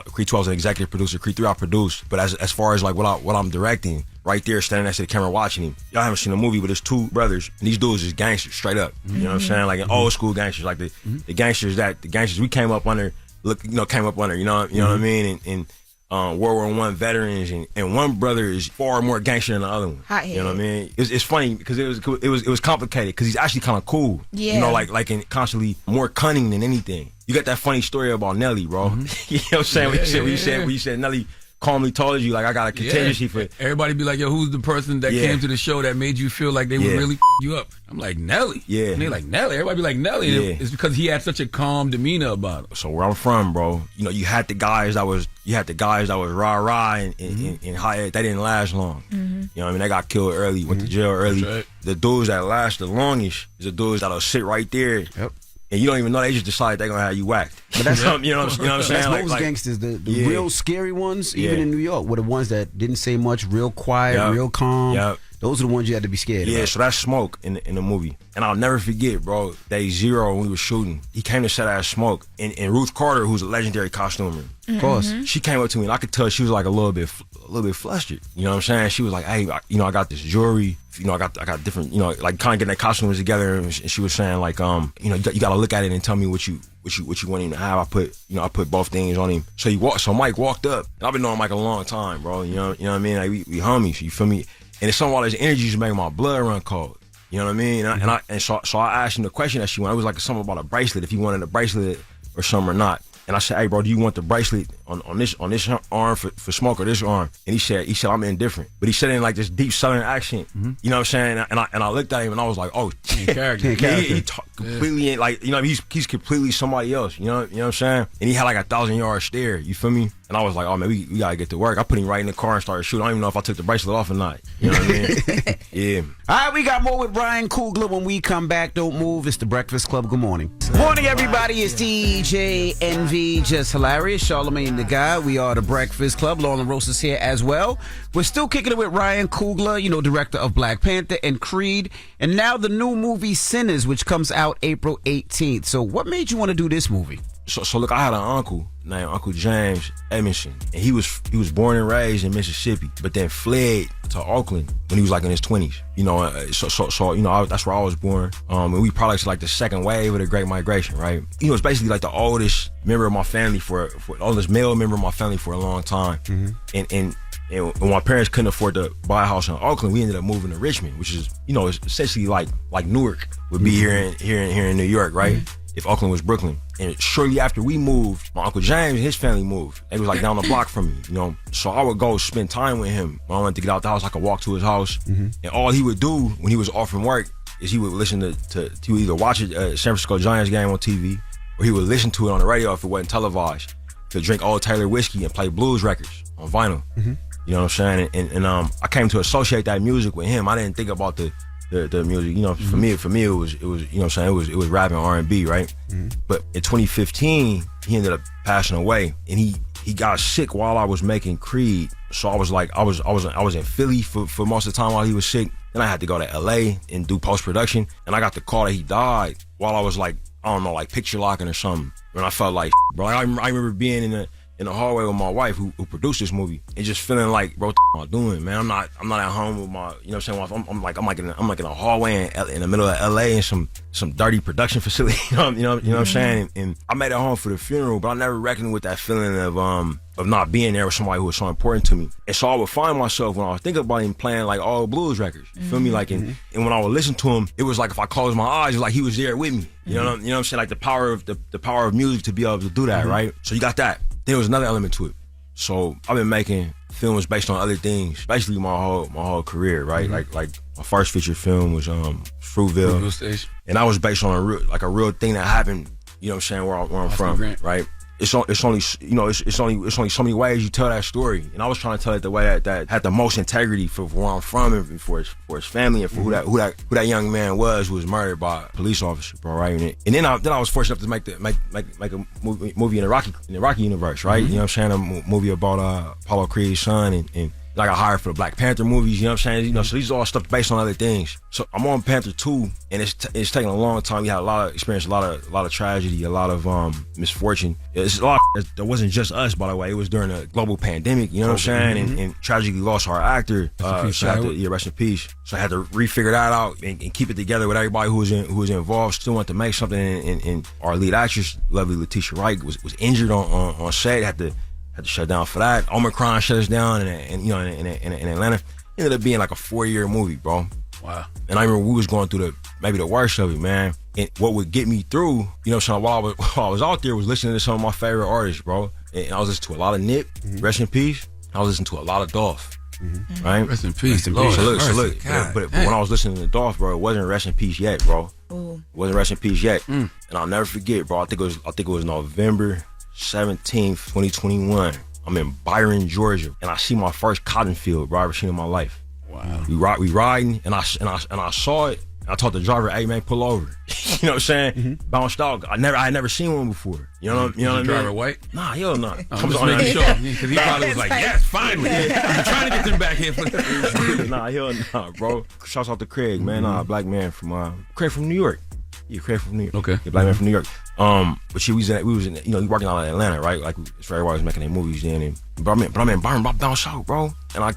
Creed 2 I was an executive producer. Creed 3 I produced. But as far as what I'm directing, right there standing next to the camera watching him. Y'all haven't seen the movie, but there's two brothers, and these dudes is gangsters straight up. You know what I'm saying? An old school gangsters, the gangsters we came up under. You know what I mean? And World War I veterans, and one brother is far more gangster than the other one. You know what I mean? It's funny because it was complicated because he's actually kind of cool. Yeah. You know, and constantly more cunning than anything. You got that funny story about Nelly, bro. You know what I'm saying? When you said Nelly calmly told you, I got a contingency for it. Everybody be like, yo, who's the person that came to the show that made you feel like they would really you up? I'm like, Nelly. Yeah. And they like, Nelly. Everybody be like, Nelly. Yeah. It's because he had such a calm demeanor about it. So where I'm from, bro, you had the guys that was rah-rah and high. They didn't last long. You know what I mean? They got killed early, went to jail early. Right. The dudes that last the longest is the dudes that'll sit right there. Yep. And you don't even know, they just decide they're going to have you whacked. But that's you know what I'm saying? That's those gangsters, the real scary ones, even in New York, were the ones that didn't say much, real quiet, real calm. Yep. Those are the ones you had to be scared about. So that's Smoke in the movie. And I'll never forget, bro, day 0 when we were shooting, he came to set as Smoke. And Ruth Carter, who's a legendary costumer, of course, she came up to me and I could tell she was a little bit flustered. You know what I'm saying? She was like, hey, I got this jewelry. I got different, kind of getting the costumes together. And she was saying you got to look at it and tell me what you want him to have. I put both things on him. So Mike walked up, and I've been knowing Mike a long time, bro. You know what I mean? We homies. You feel me? And it's some of all his energy just making my blood run cold. You know what I mean? So I asked him the question that she wanted. It was something about a bracelet, if he wanted a bracelet or something or not. And I said, hey, bro, do you want the bracelet on this arm for Smoke or this arm? And he said, I'm indifferent. But he said it in this deep Southern accent. You know what I'm saying? And I looked at him and I was like, oh, character. He completely he's completely somebody else. You know what I'm saying? And he had a 1,000-yard stare. You feel me? And I was like, oh man, we gotta get to work. I put him right in the car and started shooting. I don't even know if I took the bracelet off or not. You know what I mean? Yeah. All right, we got more with Ryan Coogler when we come back. Don't move. It's the Breakfast Club. Good morning. Morning, everybody. It's DJ Envy, Jess Hilarious, Charlamagne the Guy. We are the Breakfast Club. Loren Roques is here as well. We're still kicking it with Ryan Coogler, director of Black Panther and Creed, and now the new movie Sinners, which comes out April 18th. So what made you want to do this movie? So look, I had an uncle named Uncle James Edmondson, and he was born and raised in Mississippi, but then fled to Oakland when he was in his 20s. That's where I was born. And we probably the second wave of the Great Migration, right? It's basically the oldest member of my family oldest male member of my family for a long time. And when my parents couldn't afford to buy a house in Oakland, we ended up moving to Richmond, which is, it's essentially like Newark would be here in New York, right? if Oakland was Brooklyn. And shortly after we moved, my Uncle James and his family moved. They was like down the block from me, you know. So I would go spend time with him. When I wanted to get out the house, I could walk to his house. And all he would do when he was off from work is he would listen to he would either watch a San Francisco Giants game on TV, or he would listen to it on the radio if it wasn't televised. To drink Old Taylor whiskey and play blues records on vinyl. You know what I'm saying? And I came to associate that music with him. I didn't think about the music. You know, for me it was you know what I'm saying, it was rap and R&B, right? But in 2015, he ended up passing away, and he got sick while I was making Creed. So I was like, I was in Philly for most of the time while he was sick. Then I had to go to LA and do post-production, and I got the call that he died while I was like, I don't know, like picture locking or something. And I felt like, bro, I remember being in the hallway with my wife who produced this movie and just feeling like, bro, what am I doing, man? I'm not at home with my, you know what I'm saying? I'm like in a hallway in the middle of LA in some dirty production facility. you know what I'm saying? And I made it home for the funeral, but I never reckoned with that feeling of not being there with somebody who was so important to me. And so I would find myself when I was thinking about him playing like all blues records. You feel me? Like and when I would listen to him, it was like if I closed my eyes, it was like he was there with me. You know what I'm saying? Like the power of music to be able to do that, right? So you got that. There was another element to it. So I've been making films based on other things, basically my whole career, right? Like my first feature film was Fruitville, and that was based on a real thing that happened. You know what I'm saying? Where I'm from, right? It's only so many ways you tell that story, and I was trying to tell it the way that had the most integrity for where I'm from and for his family and for who that young man was who was murdered by a police officer, bro, right? And then I was fortunate enough to make a movie in the Rocky universe, right? You know what I'm saying? A movie about Apollo Creed's son and I got hired for the Black Panther movies, you know what I'm saying? You know, so these are all stuff based on other things. So I'm on Panther 2, and it's taking a long time. We had a lot of experience, a lot of tragedy, a lot of misfortune. It's a lot. It wasn't just us, by the way. It was during a global pandemic, you know what I'm saying? And tragically lost our actor. Rest in peace. So I had to refigure that out and keep it together with everybody who was involved. Still wanted to make something, and our lead actress, lovely Letitia Wright, was injured on set. Had to shut down for that. Omicron shut us down, and you know, in Atlanta, it ended up being like a 4-year movie, bro. Wow. And I remember we was going through maybe the worst of it, man. And what would get me through, you know, so while I was out there, was listening to some of my favorite artists, bro. And I was listening to a lot of Nip, rest in peace. I was listening to a lot of Dolph, right? Rest in peace. Lord, so look. But when I was listening to Dolph, bro, it wasn't rest in peace yet, bro. It wasn't rest in peace yet. And I'll never forget, bro. I think it was November 17th, 2021. I'm in Byron, Georgia, and I see my first cotton field, bro, I've ever seen in my life. Wow. We riding, and I saw it. I told the driver, "Hey man, pull over." You know what I'm saying? Bounced out. I had never seen one before. You know what I mean? Driver white? Nah, hell no. I'm just making sure because he probably was like, "Yes, finally." I'm trying to get them back here for the Nah, hell no, bro. Shouts out to Craig, man. Black man from Craig from New York. Yeah, Craig from New York. Okay. Yeah, black man from New York. But we was in, you know, working out in Atlanta, right? Like, everybody was making their movies then. But I'm in Byron, I bounce out, bro. And I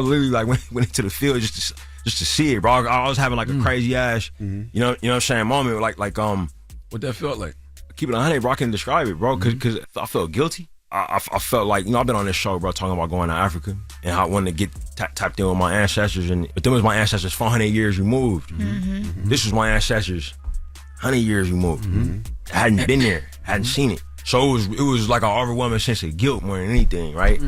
literally like went into the field just to see it, bro. I was having like a crazy ass, you know what I'm saying, moment. Like, what that felt like? Keep it 100, bro. I can describe it, bro, because I felt guilty. I felt like, you know, I've been on this show, bro, talking about going to Africa and how I wanted to get tapped in with my ancestors, but them was my ancestors 400 years removed. This was my ancestors 100 years removed. I hadn't been there, hadn't seen it. So it was like an overwhelming sense of guilt more than anything, right?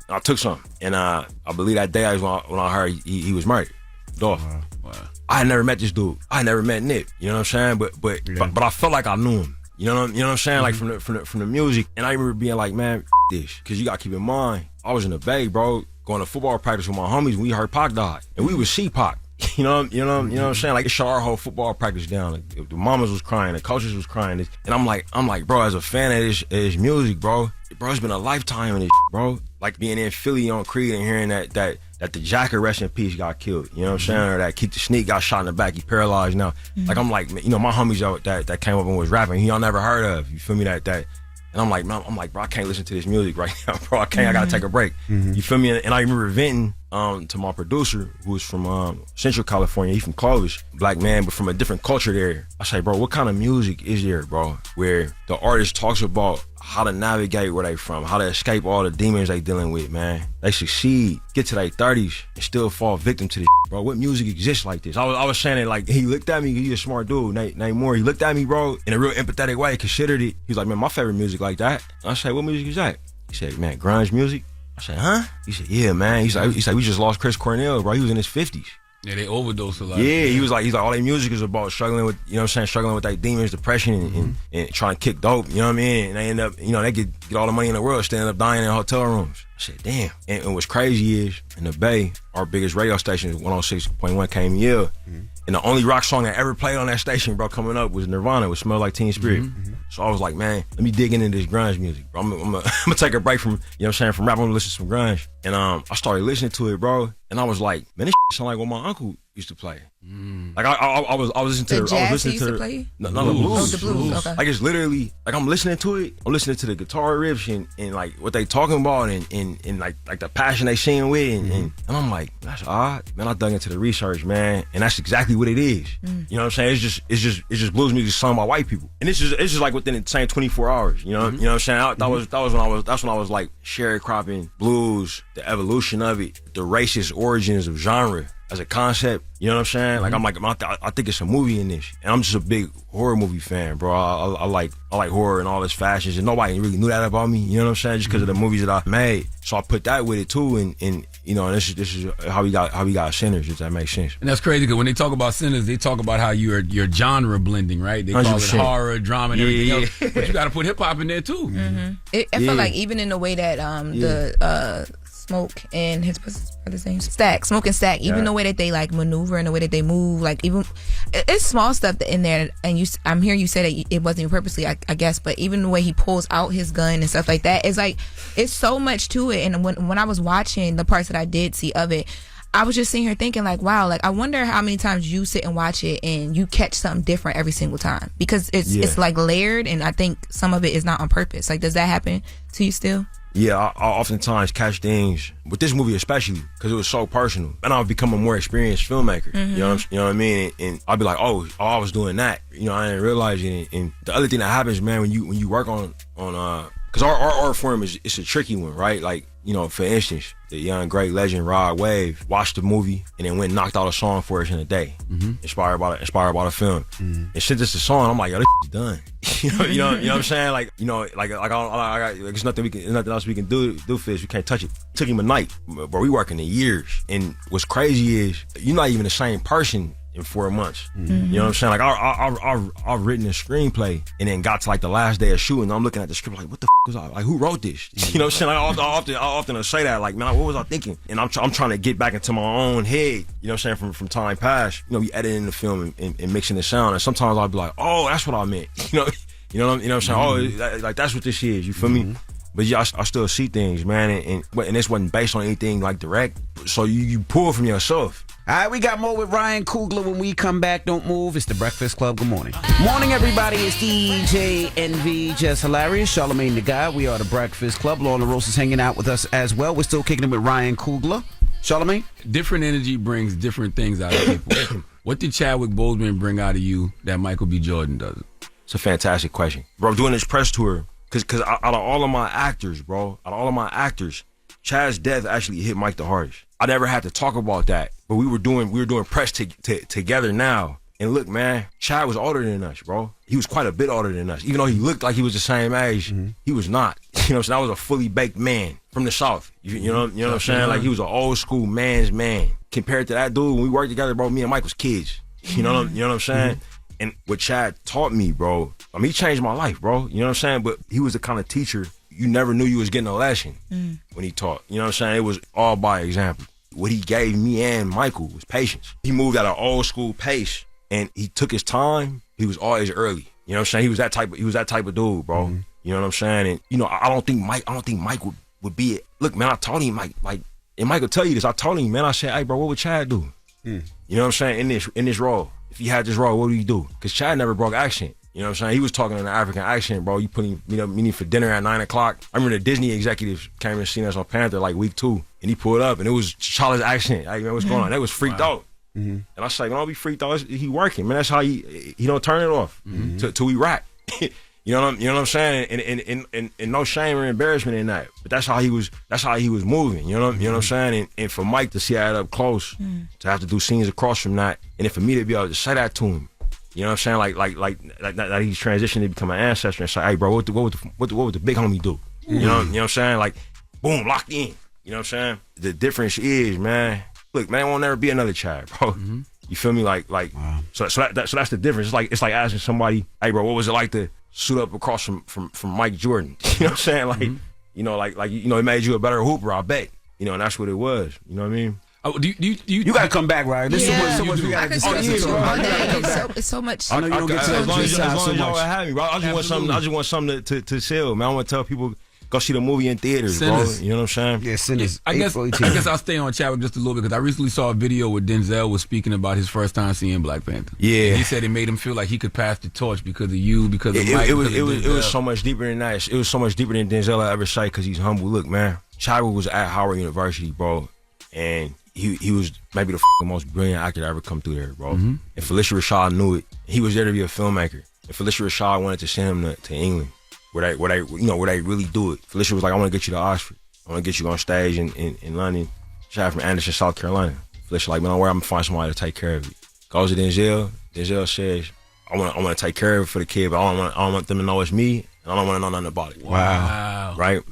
I took some, and I believe that day when I heard he was murdered, Dolph. Wow. I had never met this dude. I had never met Nip. You know what I'm saying? But I felt like I knew him. You know what I'm saying? Like from the music, and I remember being like, man, this, because you gotta keep in mind, I was in the Bay, bro, going to football practice with my homies when we heard Pac died, and we would see Pac. You know what I'm saying? Like, it shut our whole football practice down. Like, the mamas was crying, the coaches was crying, and I'm like, bro, as a fan of this music, bro, it's been a lifetime in this, bro. Like being in Philly on Creed and hearing that the Jacker, rest in peace, got killed. You know what I'm saying? Or that Keith the Sneak got shot in the back, he paralyzed now. Like, I'm like, you know, my homies that came up and was rapping, y'all never heard of. You feel me? That. And I'm like, bro, I can't listen to this music right now, bro. I gotta take a break. You feel me? And I remember venting to my producer, who was from Central California. He from Clovis, black man, but from a different culture there. I say, bro, what kind of music is there, bro, where the artist talks about how to navigate where they from, how to escape all the demons they dealing with, man. They succeed, get to their 30s, and still fall victim to this, bro. What music exists like this? I was saying it like, he looked at me, he's a smart dude, Nate Moore. He looked at me, bro, in a real empathetic way, considered it. He was like, man, my favorite music like that. I said, what music is that? He said, man, grunge music. I said, huh? He said, yeah, man. He's like, we just lost Chris Cornell, bro. He was in his 50s. Yeah, they overdose a lot. Yeah, he's like, all their music is about struggling with, struggling with their demons, depression, and trying to kick dope, you know what I mean? And they end up, they get all the money in the world, still end up dying in hotel rooms. I said, damn. And what's crazy is, in the Bay, our biggest radio station, 106.1 KMEL, and the only rock song that ever played on that station, bro, coming up was Nirvana, which smelled like Teen Spirit. So I was like, man, let me dig into this grunge music, bro. I'm gonna take a break from, from rap. I'm gonna listen to some grunge. And I started listening to it, bro. And I was like, man, this sound like what my uncle used to play. Like I was listening to the I was jazz listening he to used to play? No, the blues. Oh, the blues. Okay. Like it's literally like I'm listening to it. I'm listening to the guitar riffs and like what they talking about and like the passion they sing with and I'm like, that's odd. Man, I dug into the research, man, and that's exactly what it is. You know what I'm saying? It's just blues music sung by white people, and it's just like within the same 24 hours. You know what I'm saying? That's when I was like sharecropping blues, the evolution of it, the racist origins of genre as a concept. You know what I'm saying? Like I'm like, I think it's a movie in this, and I'm just a big horror movie fan, bro. I like horror and all its fashions, and nobody really knew that about me. You know what I'm saying? Just because of the movies that I made, so I put that with it too, and this is how we got Sinners. If that makes sense. And that's crazy because when they talk about Sinners, they talk about how you're genre blending, right? They call 100%. it horror, drama, and everything else. But you got to put hip hop in there too. I feel like even in the way that the Smoke and his brother's name Smoke and Stack, even the way that they like maneuver and the way that they move, like even it's small stuff in there. And I'm hearing you say that it wasn't even purposely, I guess, but even the way he pulls out his gun and stuff like that, it's like it's so much to it. And when I was watching the parts that I did see of it, I was just sitting here thinking like, wow, like I wonder how many times you sit and watch it and you catch something different every single time, because it's like layered, and I think some of it is not on purpose. Like, does that happen to you still? Yeah, I oftentimes catch things with this movie, especially because it was so personal, and I've become a more experienced filmmaker. You know what I mean? And I'll be like, oh, I was doing that. I didn't realize it. And the other thing that happens, man, when you work on because our art form it's a tricky one, right? Like, for instance, the young great legend Rod Wave watched the movie and then went and knocked out a song for us in a day, inspired by the film, and sent us the song. I'm like, yo, this is done. you know what I'm saying? Like, there's nothing else we can do for this. We can't touch it. It took him a night, but we working in years. And what's crazy is you're not even the same person in 4 months. You know what I'm saying? Like I've written a screenplay and then got to like the last day of shooting. I'm looking at the script like, what the was I like? Who wrote this? You know what I'm saying? Like, I often say that, like, man, what was I thinking? And I'm trying to get back into my own head. You know what I'm saying? From time past, we editing the film and mixing the sound. And sometimes I'll be like, oh, that's what I meant. You know what I'm saying? Oh, like that's what this is. You feel me? But yeah, I still see things, man, and this wasn't based on anything like direct. So you pull from yourself. All right, we got more with Ryan Coogler when we come back. Don't move. It's the Breakfast Club. Good morning. Morning, everybody. It's DJ NV, Jess Hilarious, Charlamagne the Guy. We are the Breakfast Club. Loren is hanging out with us as well. We're still kicking it with Ryan Coogler. Charlamagne? Different energy brings different things out of people. What did Chadwick Boseman bring out of you that Michael B. Jordan doesn't? It's a fantastic question. Bro, I'm doing this press tour because out of all of my actors, Chad's death actually hit Mike the hardest. I never had to talk about that, but we were doing press together now. And look, man, Chad was older than us, bro. He was quite a bit older than us. Even though he looked like he was the same age, he was not. You know what I'm saying? I was a fully baked man from the South. You know what I'm saying? Like, he was an old school man's man. Compared to that dude, when we worked together, bro, me and Mike was kids. You know what I'm saying? And what Chad taught me, bro, I mean, he changed my life, bro. You know what I'm saying? But he was the kind of teacher you never knew you was getting a lesson when he taught. You know what I'm saying? It was all by example. What he gave me and Michael was patience. He moved at an old school pace, and he took his time. He was always early. You know what I'm saying? He was that type of dude, bro. You know what I'm saying? And I don't think Mike would be it. Look, man, I told him and Mike will tell you this. I told him, man, I said, hey, bro, what would Chad do? You know what I'm saying? In this role, if he had this role, what would he do? Because Chad never broke accent. You know what I'm saying? He was talking in an African accent, bro. You putting meeting for dinner at 9 o'clock. I remember the Disney executives came and seen us on Panther like week 2, and he pulled up, and it was Charlie's accent. Like, man, what's going on? They was freaked out. And I was like, don't be freaked out. He working, man. That's how he don't turn it off till he rap. You know what I'm saying? And no shame or embarrassment in that. But that's how he was moving. You know what I'm saying? And for Mike to see that up close, to have to do scenes across from that, and then for me to be able to say that to him. You know what I'm saying? Like he's transitioned to become an ancestor and say, hey bro, what would the big homie do? You know what I'm saying? Like, boom, locked in. You know what I'm saying? The difference is, man, look, man, won't never be another Chad, bro. You feel me? Like wow. So that's the difference. It's like asking somebody, hey bro, what was it like to suit up across from Mike Jordan? You know what I'm saying? Like, it made you a better hooper, I bet. You know, and that's what it was. You know what I mean? Oh, you gotta come back, right? There's so much we gotta discuss. It's so much. I know you don't get to as long as y'all much. have me, bro. I just want something to sell, man. I want to tell people go see the movie in theaters, Sinners. bro. You know what I'm saying? Yeah, Sinners. I guess I'll stay on Chadwick just a little bit because I recently saw a video where Denzel was speaking about his first time seeing Black Panther. Yeah, and he said it made him feel like he could pass the torch because of you, because of Mike. It was so much deeper than that. It was so much deeper than Denzel I ever say because he's humble. Look, man, Chadwick was at Howard University, bro, and he was maybe the most brilliant actor to ever come through there, bro. And Felicia Rashad knew it. He was there to be a filmmaker. And Felicia Rashad wanted to send him to England, where they really do it. Felicia was like, I want to get you to Oxford. I want to get you on stage in London. She's from Anderson, South Carolina. Felicia like, man, don't worry, I'm gonna find somebody to take care of it. Goes to Denzel. Denzel says, I want to take care of it for the kid, but I don't want them to know it's me, and I don't want to know nothing about it. Wow. Right?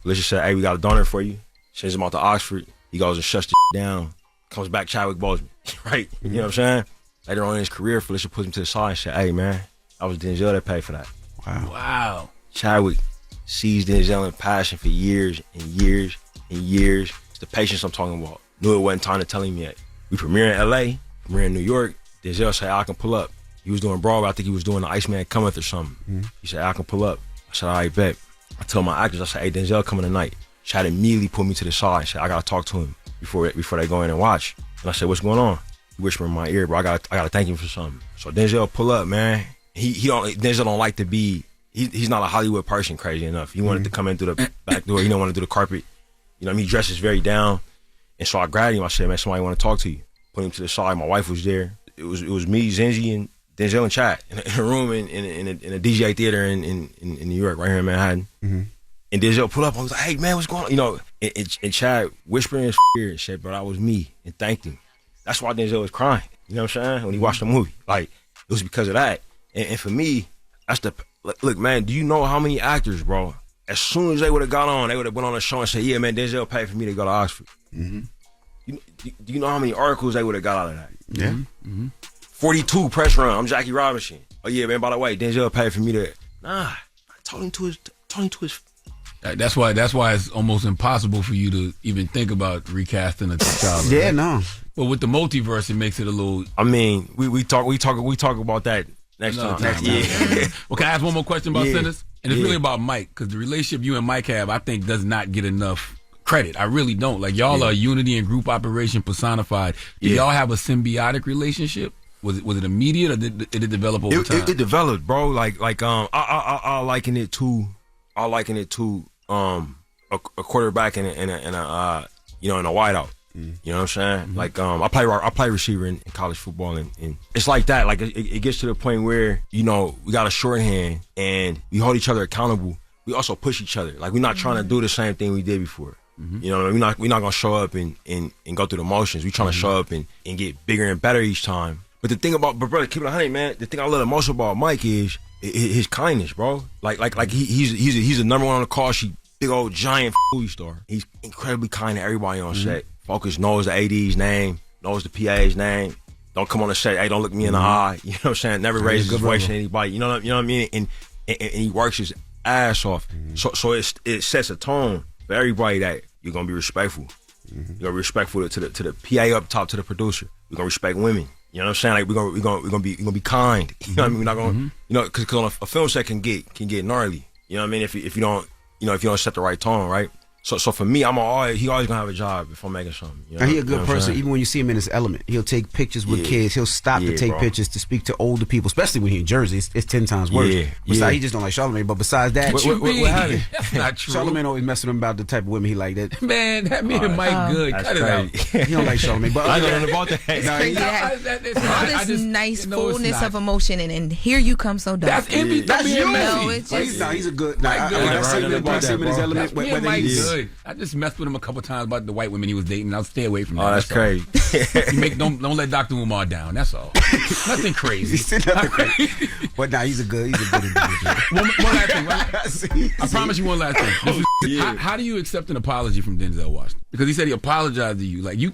Felicia said, hey, we got a donor for you. Sends him out to Oxford. He goes and shuts the down. Comes back Chadwick Boseman. Right? You know what I'm saying? Later on in his career, Felicia puts him to the side and said, hey, man, I was Denzel that paid for that. Wow. Chadwick sees Denzel in passion for years and years and years. It's the patience I'm talking about. Knew it wasn't time to tell him yet. We premiere in LA, premiere in New York. Denzel said, I can pull up. He was doing Broadway. I think he was doing The Iceman Cometh or something. He said, I can pull up. I said, all right, bet. I told my actors, I said, hey, Denzel coming tonight. Chad immediately pulled me to the side and said, I gotta talk to him before they go in and watch. And I said, what's going on? He whispered in my ear, bro, I gotta thank him for something. So Denzel pull up, man. Denzel don't like to be, he's not a Hollywood person, crazy enough. He wanted to come in through the back door. He don't want to do the carpet. You know what I mean? He dresses very down. And so I grabbed him. I said, man, somebody want to talk to you. Put him to the side. My wife was there. It was me, Zenzi, and Denzel and Chad in a room in a DJ theater in New York, right here in Manhattan. And Denzel pulled up. I was like, hey, man, what's going on? You know, and Chad whispered in his ear and said, bro, that was me, and thanked him. That's why Denzel was crying. You know what I'm saying? When he watched the movie. Like, it was because of that. And for me, that's look, man, do you know how many actors, bro, as soon as they would have got on, they would have went on a show and said, yeah, man, Denzel paid for me to go to Oxford. Do you know how many articles they would have got out of that? Yeah. 42 press run. I'm Jackie Robinson. Oh, yeah, man, by the way, Denzel paid for me to... Nah, I told him to his... That's why it's almost impossible for you to even think about recasting a child. Yeah, no. But with the multiverse, it makes it a little. I mean, we talk about that next time. Yeah. Well, can I ask one more question about Sinners? And it's really about Mike, because the relationship you and Mike have, I think, does not get enough credit. I really don't. Like, y'all are unity and group operation personified. Do y'all have a symbiotic relationship? Was it immediate, or did it develop over time? It developed, bro. I liken it to a quarterback and a wideout. You know what I'm saying? Like I play receiver in college football, and it's like that. Like it gets to the point where we got a shorthand and we hold each other accountable. We also push each other. Like we're not trying to do the same thing we did before. You know, we're not gonna show up and go through the motions. We're trying to show up and get bigger and better each time. But the thing about, brother, keep it 100, man. The thing I love the most about Mike is his kindness, bro. Like he's the number one on the call sheet, big old giant movie star. He's incredibly kind to everybody on set. Focus, knows the AD's name, knows the PA's name. Don't come on the set, hey, don't look me in the eye. You know what I'm saying? Never raises his voice to anybody. You know what I mean? And he works his ass off. So it sets a tone for everybody that you're gonna be respectful. You're gonna be respectful to the PA up top, to the producer. We're gonna respect women. You know what I'm saying? Like we're gonna be kind. You know what I mean? We're not gonna because on a film set can get gnarly. You know what I mean? If you don't set the right tone, right? So for me, he always gonna have a job if I'm making something. You know? And he a good person. Even when you see him in his element, he'll take pictures with kids. He'll stop to take pictures to speak to older people, especially when he's in Jersey. It's 10 times worse. Besides, he just don't like Charlamagne. But besides that, what happened? That's not true. Charlamagne always messing him about the type of women he like. That man, that me and Mike good. Cut it out. He don't like Charlamagne. But I know nothing about that. All this nice fullness of emotion, and here you come so dark. That's envy. That's you. No, it's just he's a good. I see him in his element. Whether he's good. I just messed with him a couple times about the white women he was dating. I'll stay away from that. Oh, that's crazy. Don't let Dr. Umar down. That's all. Nothing crazy. Nothing crazy. But nah, he's a good individual. One last thing. I promise you one last thing. How do you accept an apology from Denzel Washington? Because he said he apologized to you. Like you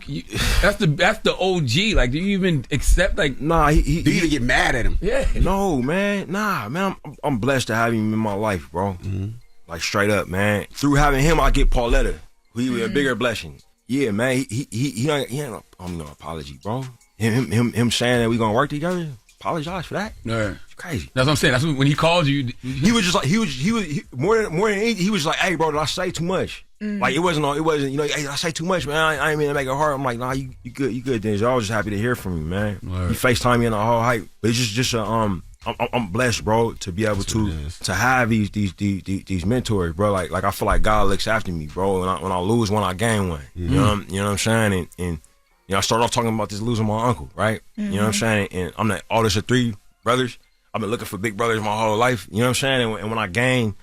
that's the OG. Like, do you even accept? Like, nah, do you even get mad at him? Yeah. No, man. Nah, man. I'm blessed to have him in my life, bro. Mm-hmm. Like straight up, man. Through having him, I get Pauletta. He was a bigger blessing. Yeah, man. He ain't no apology, bro. Him saying that we gonna work together. Apologize for that. Yeah. It's crazy. That's what I'm saying. That's when he called you. He was just like he was more than anything. He was like, hey, bro, did I say too much? Like it wasn't. You know, hey, I say too much, man. I ain't mean to make it hard. I'm like, nah, you good, Denzel. I was just happy to hear from you, man. Right. He FaceTime me in the whole hype, but it's just I'm blessed, bro, to be able to have these mentors, bro. Like I feel like God looks after me, bro. When I lose one, I gain one. Mm-hmm. You know what I'm saying? And you know, I started off talking about this losing my uncle, right? Mm-hmm. You know what I'm saying? And I'm the oldest of 3 brothers. I've been looking for big brothers my whole life. You know what I'm saying? And when I gain,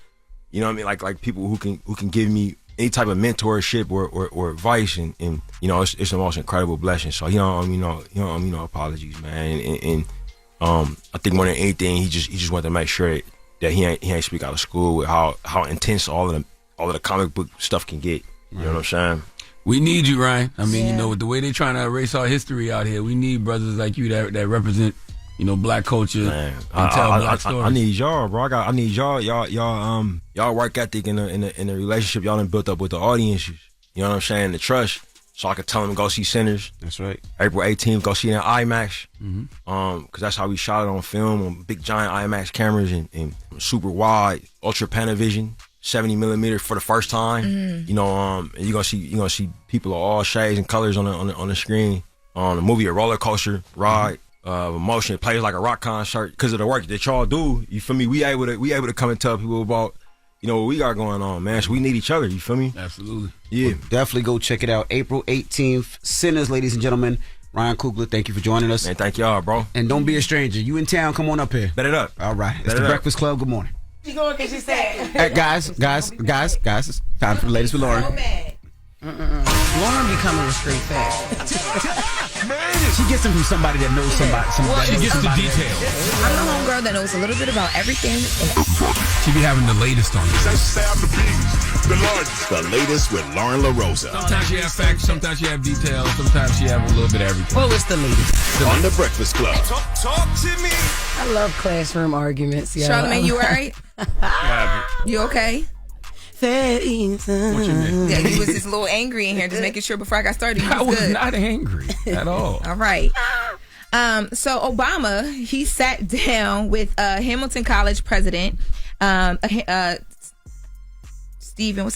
you know what I mean, like people who can give me any type of mentorship or advice, and you know, it's the most incredible blessing. So he don't no apologies, man. And I think more than anything, he just wanted to make sure that he ain't speak out of school with how intense all of the comic book stuff can get. You know what I'm saying? We need you, Ryan. I mean, you know, with the way they're trying to erase our history out here, we need brothers like you that represent, you know, black culture and tell black stories. I need y'all, bro. I need y'all work ethic in the relationship y'all done built up with the audiences. You know what I'm saying? The trust. So I could tell them to go see Sinners. That's right. April 18th, go see it in IMAX. Because that's how we shot it on film, on big giant IMAX cameras and super wide, ultra Panavision, 70 millimeter for the first time. You know, and you're gonna see people of all shades and colors on the screen. The movie, a roller coaster ride, emotion. It plays like a rock concert because of the work that y'all do. You feel me? We able to come and tell people about, you know, what we got going on, man. So we need each other, you feel me? Absolutely. Yeah. Well, definitely go check it out. April 18th. Sinners, ladies and gentlemen. Ryan Coogler, thank you for joining us. Man, thank y'all, bro. And don't be a stranger. You in town, come on up here. Bet it up. All right. It's the Breakfast Club. Good morning. She going because she said. Hey, guys. It's time for the latest with Loren. Loren be coming with straight facts. She gets them from somebody that knows somebody. She gets the details. I'm the homegirl that knows a little bit about everything. She be having the latest on you. The latest with Lauren LaRosa. Sometimes she have facts, sometimes she have details, sometimes she have a little bit of everything. Well, it's the latest. On the Breakfast Club. Talk to me. I love classroom arguments. Yeah. Charlamagne, you all right? You okay? What you mean? Yeah, you was just a little angry in here, just making sure before I got started. I was not angry at all. All right. So Obama, he sat down with Hamilton College president, Stephen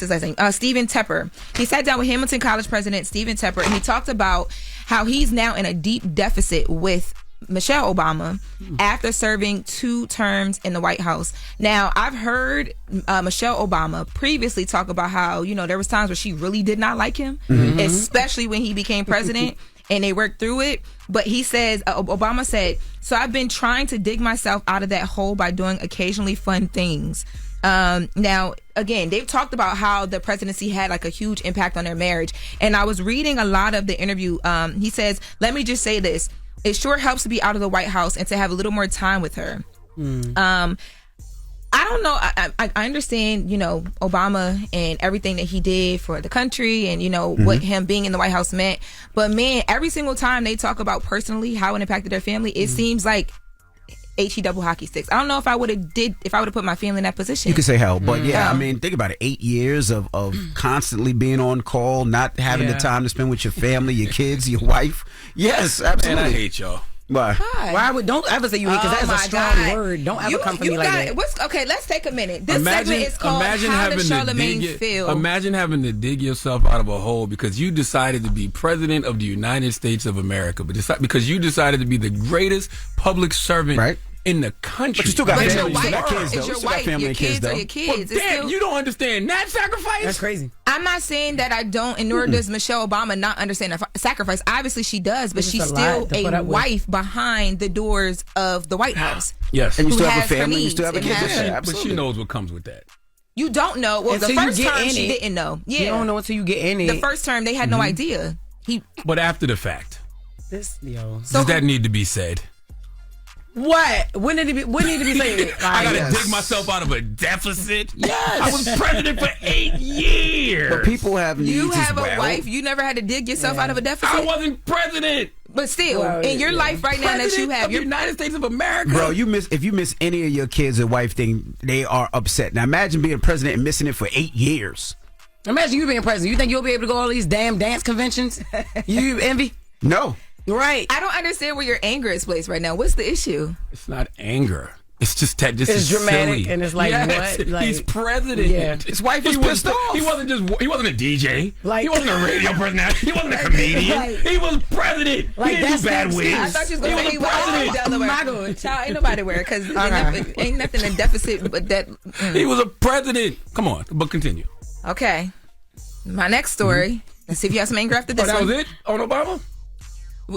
Tepper. He sat down with Hamilton College president Stephen Tepper, and he talked about how he's now in a deep deficit with Michelle Obama after serving 2 terms in the White House. Now, I've heard Michelle Obama previously talk about how, you know, there was times where she really did not like him, especially when he became president, and they worked through it. But he says, Obama said, so I've been trying to dig myself out of that hole by doing occasionally fun things. Now, again, they've talked about how the presidency had like a huge impact on their marriage. And I was reading a lot of the interview. He says, let me just say this. It sure helps to be out of the White House and to have a little more time with her. I don't know. I understand, you know, Obama and everything that he did for the country and, you know, what him being in the White House meant. But, man, every single time they talk about personally how it impacted their family, it seems like HE double hockey sticks. I don't know if I would have put my family in that position. You could say hell, but I mean, think about it. 8 years of constantly being on call, not having the time to spend with your family, your kids, your wife. Yes, absolutely. Man, I hate y'all. Why? Why would don't ever say you hate because that is a strong word. Don't ever come for me like that. Okay, let's take a minute. This segment is called How Does Charlamagne Feel? Imagine having to dig yourself out of a hole because you decided to be president of the United States of America, but because you decided to be the greatest public servant in the country. But you still got family. Your wife, you got kids, is your wife, your kids, or your kids. Well, damn, you don't understand that sacrifice? That's crazy. I'm not saying that I don't, and nor does Michelle Obama not understand the sacrifice. Obviously, she does, but she's still a wife behind the doors of the White House. Yes. And you still have a family, you still have a kid. But she knows what comes with that. You don't know. Well, the first term, she didn't know. Yeah. You don't know until you get in it. The first term, they had no idea. But after the fact, does that need to be said? What? What need to be said? I gotta dig myself out of a deficit. Yes, I was president for 8 years. But people have needs You have as well. a wife. You never had to dig yourself out of a deficit. I wasn't president. But still, in your life right now that you have, the United States of America, bro. If you miss any of your kids or wife thing, they are upset. Now imagine being president and missing it for 8 years. Imagine you being president. You think you'll be able to go to all these damn dance conventions? You envy? No. Right. I don't understand where your anger is placed right now. What's the issue? It's not anger. It's just that this it's is dramatic silly. and it's like what? Like, he's president. Yeah. His wife was pissed off. He wasn't a DJ. He wasn't a radio personality. He wasn't a comedian. He was president. Like, he didn't do bad wigs. I thought you was going to say he president. Delaware. Child, ain't nobody wear because ain't nothing in deficit but that. He was a president. Come on, but continue. Okay. My next story. Let's see if you have some anger after this that one. Was it on Obama?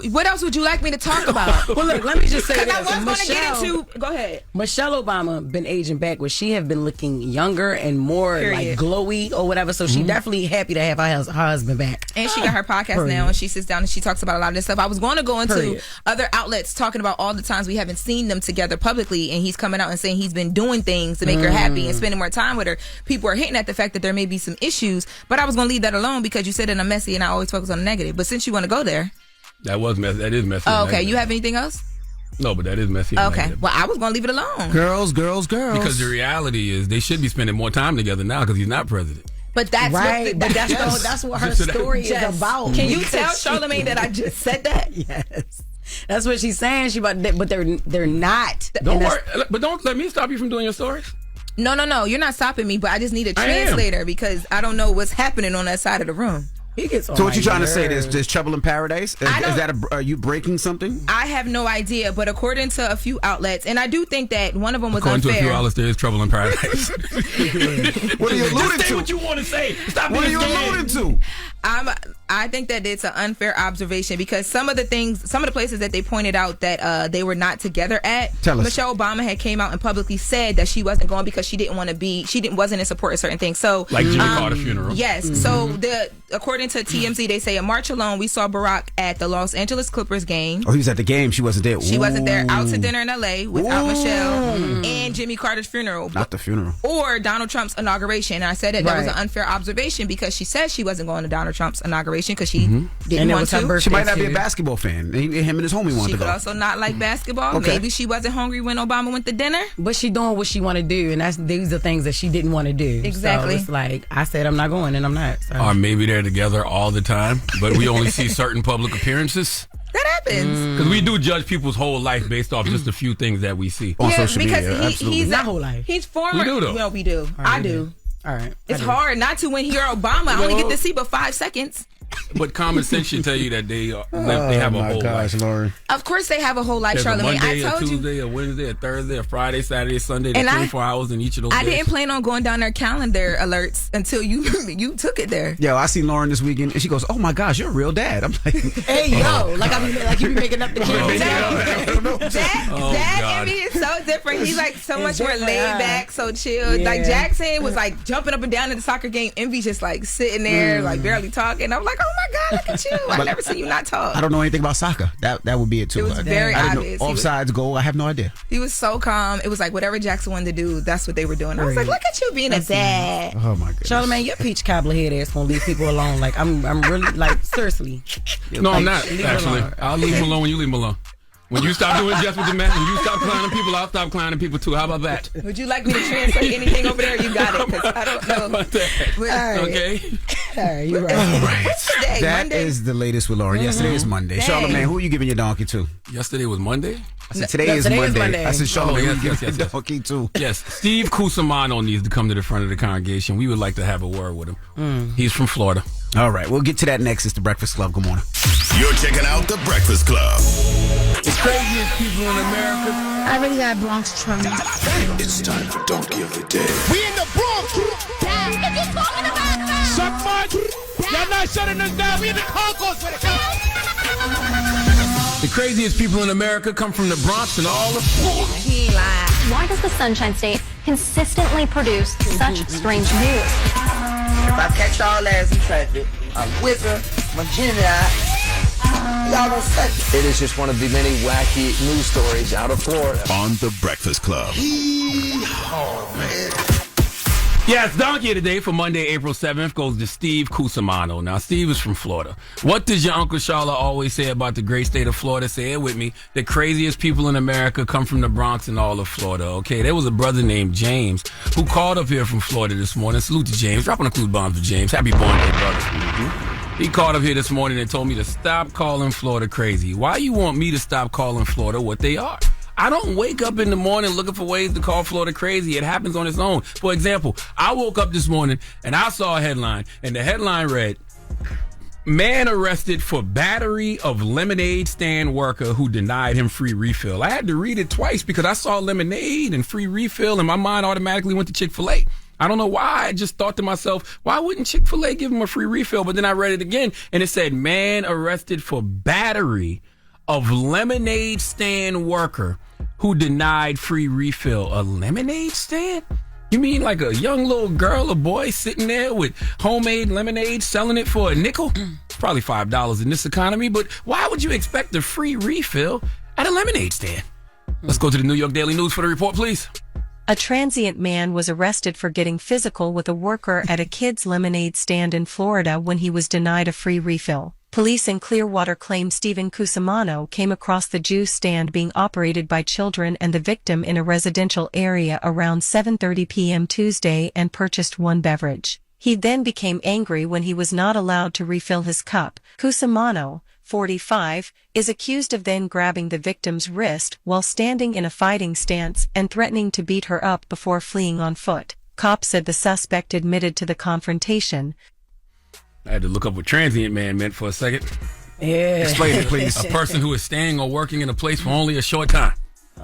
What else would you like me to talk about? Well, look, let me just say this. I was going to get into. Go ahead. Michelle Obama been aging backwards. She have been looking younger and more like glowy or whatever. So she definitely happy to have her husband back. And she got her podcast now, and she sits down and she talks about a lot of this stuff. I was going to go into other outlets talking about all the times we haven't seen them together publicly, and he's coming out and saying he's been doing things to make her happy and spending more time with her. People are hinting at the fact that there may be some issues, but I was going to leave that alone because you said that I'm messy and I always focus on the negative. But since you want to go there. That was messy. That is messy. Oh, okay. You have anything else? No, but that is messy. Okay. Well, I was going to leave it alone. Girls. Because the reality is they should be spending more time together now because he's not president. But that's right. But that's what her story is about. Can you tell Charlamagne that I just said that? Yes. That's what she's saying. But they're not. Don't worry. But don't let me stop you from doing your stories. No. You're not stopping me. But I just need a translator because I don't know what's happening on that side of the room. So what you trying to say? There's trouble in paradise? Are you breaking something? I have no idea, but according to a few outlets, and I do think that one of them was unfair. According to a few outlets, there is trouble in paradise. What are you alluding to? Just say what you want to say. Stop what are you alluding to? I think that it's an unfair observation because some of the places that they pointed out that they were not together at. Michelle Obama had came out and publicly said that she wasn't going because she wasn't in support of certain things. So like Jimmy Carter's funeral. Yes. Mm-hmm. So according to TMZ, they say in March alone we saw Barack at the Los Angeles Clippers game. Oh, he was at the game. She wasn't there. She wasn't there. Out to dinner in LA without Michelle and Jimmy Carter's funeral. Not the funeral. Or Donald Trump's inauguration. And I said that was an unfair observation because she said she wasn't going to Donald Trump's inauguration because she didn't want to. She might not be a basketball fan. Him and his homie wanted to go. She could also not like basketball. Okay. Maybe she wasn't hungry when Obama went to dinner. But she doing what she want to do, and these are things that she didn't want to do. Exactly. So it's like I said, I'm not going, and I'm not. So. Or maybe they're together all the time, but we only see certain public appearances. That happens. Because we do judge people's whole life based off just a few things that we see on social media. Because he's not whole life. He's former. We do though. Well, we do. Right, I do. All right. It's hard not to when you're Obama. I only get to see but 5 seconds. But common sense should tell you that they have a whole life. Loren. Of course they have a whole life, Charlamagne. I told you. Tuesday, a Wednesday, a Thursday, a Friday, Saturday, Sunday. There's 24 hours in each of those days. I didn't plan on going down their calendar alerts until you took it there. Yo, I seen Loren this weekend, and she goes, "Oh my gosh, you're a real dad." I'm like, "Hey yo, like you be making up the kids." Dad and me is so different. He's like so much more laid back, so chill. Yeah. Like Jackson was like jumping up and down in the soccer game. Envy's just like sitting there, like barely talking. I'm like, "Oh my god, look at you." I've never seen you not talk. I don't know anything about soccer. That would be it too. It was very obvious. Offsides goal. I have no idea. He was so calm. It was like whatever Jackson wanted to do, that's what they were doing. I was like, look at you being a dad. Oh my goodness. Charlamagne, your peach cobbler head ass won't leave people alone. Like I'm really like seriously. No, I'm not actually. I'll leave him alone when you leave him alone. When you stop doing Jess with the Mess and you stop clowning people, I'll stop clowning people too. How about that? Would you like me to translate anything over there? You got it, because I don't know. How about that? Okay. Sorry, you're right. All right. Today, That Monday. is the latest with Loren. Yesterday is Monday. Dang. Charlamagne, who are you giving your donkey to? Yesterday was Monday? I said today is Monday. I said Charlamagne, yes, who you yes, giving yes, your donkey to? Yes, Steve Cusimano needs to come to the front of the congregation. We would like to have a word with him. He's from Florida. All right, we'll get to that next. It's the Breakfast Club. Good morning. You're checking out The Breakfast Club. The craziest people in America. I already got Bronx trauma. It's time for Donkey of the Day. We in the Bronx. Dad, if you're talking about that. Suck much? Y'all not shutting us down. We in the concourse with it. The craziest people in America come from the Bronx and all of Florida. He lied. Why does the Sunshine State consistently produce such strange news? If I catch y'all ass in traffic, I'm with her, my y'all don't say. It is just one of the many wacky news stories out of Florida. On The Breakfast Club. Oh, man. Yes, Donkey of the Day for Monday, April 7th goes to Steve Cusimano. Now, Steve is from Florida. What does your Uncle Charla always say about the great state of Florida? Say it with me. The craziest people in America come from the Bronx and all of Florida, okay? There was a brother named James who called up here from Florida this morning. Salute to James. Dropping a clue bombs for James. Happy born day, brother. He called up here this morning and told me to stop calling Florida crazy. Why you want me to stop calling Florida what they are? I don't wake up in the morning looking for ways to call Florida crazy. It happens on its own. For example, I woke up this morning and I saw a headline, and the headline read, "Man arrested for battery of lemonade stand worker who denied him free refill." I had to read it twice because I saw lemonade and free refill and my mind automatically went to Chick-fil-A. I don't know why. I just thought to myself, why wouldn't Chick-fil-A give him a free refill? But then I read it again and it said, "Man arrested for battery of lemonade stand worker who denied free refill." A lemonade stand? You mean like a young little girl or boy sitting there with homemade lemonade selling it for a nickel? It's probably $5 in this economy, but why would you expect a free refill at a lemonade stand? Let's go to the New York Daily News for the report, please. A transient man was arrested for getting physical with a worker at a kid's lemonade stand in Florida when he was denied a free refill. Police in Clearwater claim Stephen Cusimano came across the juice stand being operated by children and the victim in a residential area around 7:30 p.m. Tuesday and purchased one beverage. He then became angry when he was not allowed to refill his cup. Cusimano, 45, is accused of then grabbing the victim's wrist while standing in a fighting stance and threatening to beat her up before fleeing on foot. Cops said the suspect admitted to the confrontation. I had to look up what transient man meant for a second. Yeah. Explain it, please. A person who is staying or working in a place for only a short time.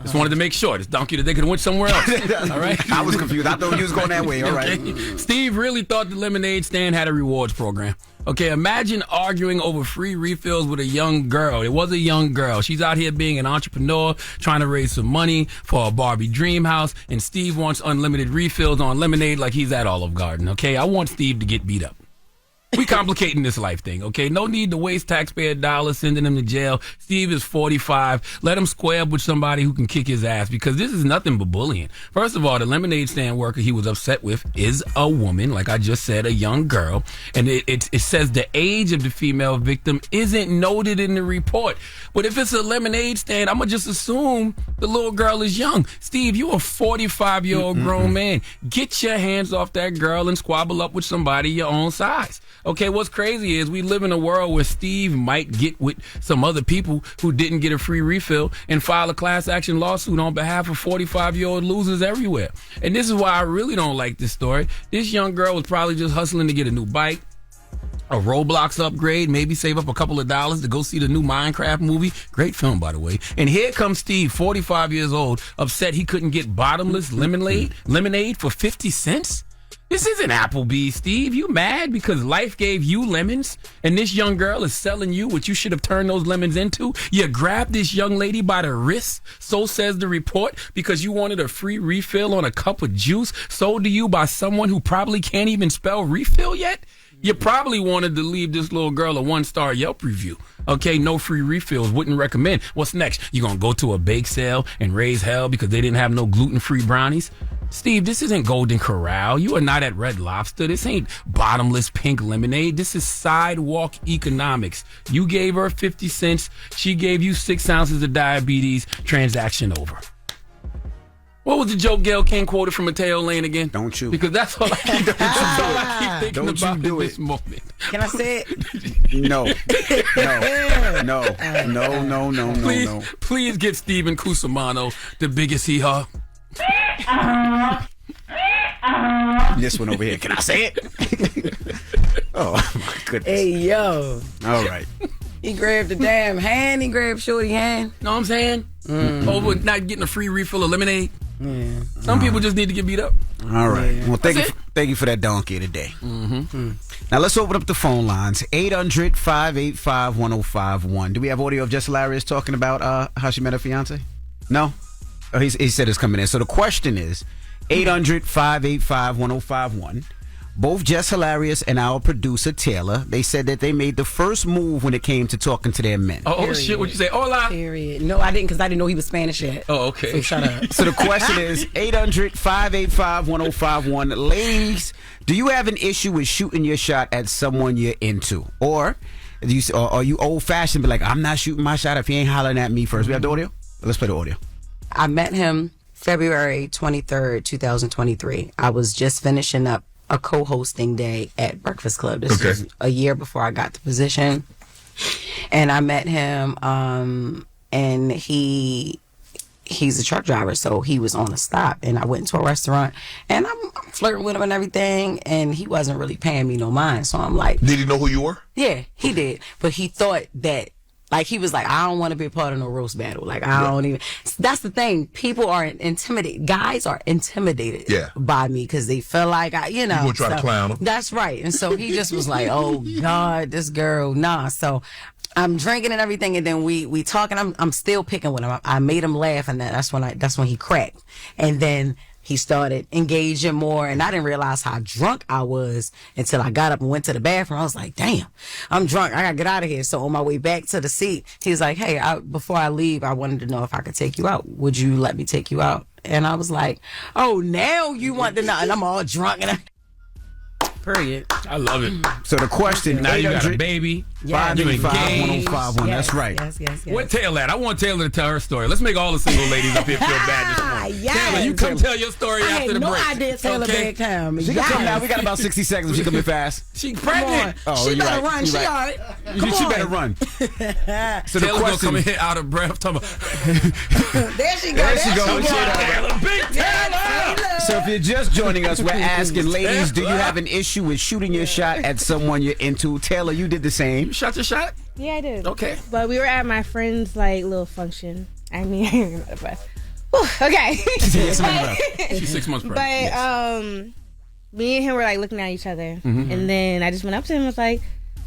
Just wanted to make sure. This donkey that they could have went somewhere else. All right? I was confused. I thought you was going that way. All right. Okay. Steve really thought the lemonade stand had a rewards program. Okay, imagine arguing over free refills with a young girl. It was a young girl. She's out here being an entrepreneur, trying to raise some money for a Barbie dream house, and Steve wants unlimited refills on lemonade like he's at Olive Garden. Okay, I want Steve to get beat up. We complicating this life thing, okay? No need to waste taxpayer dollars sending him to jail. Steve is 45. Let him square up with somebody who can kick his ass, because this is nothing but bullying. First of all, the lemonade stand worker he was upset with is a woman, like I just said, a young girl. And it says the age of the female victim isn't noted in the report. But if it's a lemonade stand, I'm going to just assume the little girl is young. Steve, you a 45-year-old grown man. Get your hands off that girl and squabble up with somebody your own size. Okay, what's crazy is we live in a world where Steve might get with some other people who didn't get a free refill and file a class action lawsuit on behalf of 45-year-old losers everywhere. And this is why I really don't like this story. This young girl was probably just hustling to get a new bike, a Roblox upgrade, maybe save up a couple of dollars to go see the new Minecraft movie. Great film, by the way. And here comes Steve, 45 years old, upset he couldn't get bottomless lemonade for 50 cents? This isn't Applebee's, Steve. You mad because life gave you lemons and this young girl is selling you what you should have turned those lemons into? You grabbed this young lady by the wrist, so says the report, because you wanted a free refill on a cup of juice sold to you by someone who probably can't even spell refill yet? You probably wanted to leave this little girl a 1-star Yelp review. Okay, no free refills, wouldn't recommend. What's next? You gonna go to a bake sale and raise hell because they didn't have no gluten-free brownies? Steve, this isn't Golden Corral. You are not at Red Lobster. This ain't bottomless pink lemonade. This is sidewalk economics. You gave her 50 cents. She gave you 6 ounces of diabetes. Transaction over. What was the joke Gail King quoted from Mateo Lane again? Don't you? Because that's all I keep, thinking Don't about you do in this moment. Can I say it? No. No. Please get Steven Cusimano the biggest hee-haw. This one over here. Can I say it? Oh, my goodness. Hey, yo. All right. He grabbed the damn hand. He grabbed Shorty hand. Know what I'm saying? Over not getting a free refill of lemonade. Yeah. Some people just need to get beat up. All right. Yeah. Well, thank you for that donkey today. Now, let's open up the phone lines. 800-585-1051. Do we have audio of Jess Hilarious talking about how she met her fiance? No? Oh, he said it's coming in. So the question is 800-585-1051. Both Jess Hilarious and our producer Taylor, they said that they made the first move when it came to talking to their men. Oh shit! What'd you say? Hola. Period. No, I didn't, because I didn't know he was Spanish yet. Oh, okay. So shut up. So the question is 800-585-1051. Ladies, do you have an issue with shooting your shot at someone you're into? Or are you old-fashioned, be like, I'm not shooting my shot if he ain't hollering at me first? We have the audio? Let's play the audio. I met him February 23rd, 2023. I was just finishing up a co-hosting day at Breakfast Club. This was a year before I got the position. And I met him, and he's a truck driver, so he was on a stop. And I went to a restaurant, and I'm flirting with him and everything, and he wasn't really paying me no mind. So I'm like... Did he know who you were? Yeah, he did. But he thought that... Like, he was like, I don't want to be a part of no roast battle. Like, I don't even... That's the thing. People are intimidated. Guys are intimidated by me because they feel like, you know... You gonna try to clown him. That's right. And so he just was like, oh, God, this girl, nah. So I'm drinking and everything, and then we talking. I'm still picking with him. I made him laugh, and that's when he cracked. And then... he started engaging more, and I didn't realize how drunk I was until I got up and went to the bathroom. I was like, damn, I'm drunk. I got to get out of here. So on my way back to the seat, he's like, hey, before I leave, I wanted to know if I could take you out. Would you let me take you out? And I was like, oh, now you want to know. And I'm all drunk. And period. I love it. So the question, now you got a baby. Yeah. You engaged. 1051. Yes, That's right. Yes. Where Taylor at? I want Taylor to tell her story. Let's make all the single ladies up here feel bad this morning. Taylor, you come tell your story after the break. I had no idea Taylor big time. She can come now. We got about 60 seconds. She coming fast. She pregnant. She better run. She all right. She better run. So Taylor's gonna come in here out of breath. There she go. Big Taylor. So if you're just joining us, we're asking ladies, do you have an issue with shooting your shot at someone you're into? Taylor, you did the same. You shot your shot? Yeah, I did. Okay. But we were at my friend's little function. I mean, I ain't gonna breath. Okay. She's 6 months pregnant. But me and him were looking at each other, and then I just went up to him and was like,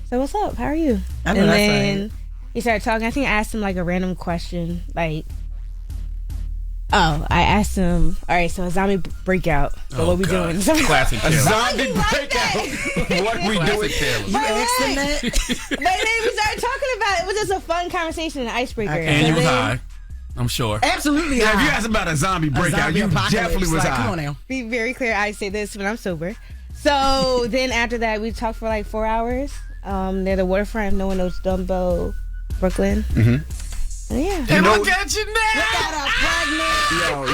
"So what's up? How are you?" And then he started talking. I think I asked him a random question, I asked him, all right, so a zombie breakout. So what we doing? Classic Taylor. A zombie breakout. What we doing? You asked him that? But then we started talking about it. It was just a fun conversation, an icebreaker. Okay. And you was high, I'm sure. Absolutely. Yeah, if you asked about a zombie breakout, you definitely was high. Come on now. Be very clear, I say this when I'm sober. So then after that, we talked for 4 hours. Near the waterfront, if no one knows Dumbo, Brooklyn. Yeah. And look at you now. Look at her pregnant. Yo,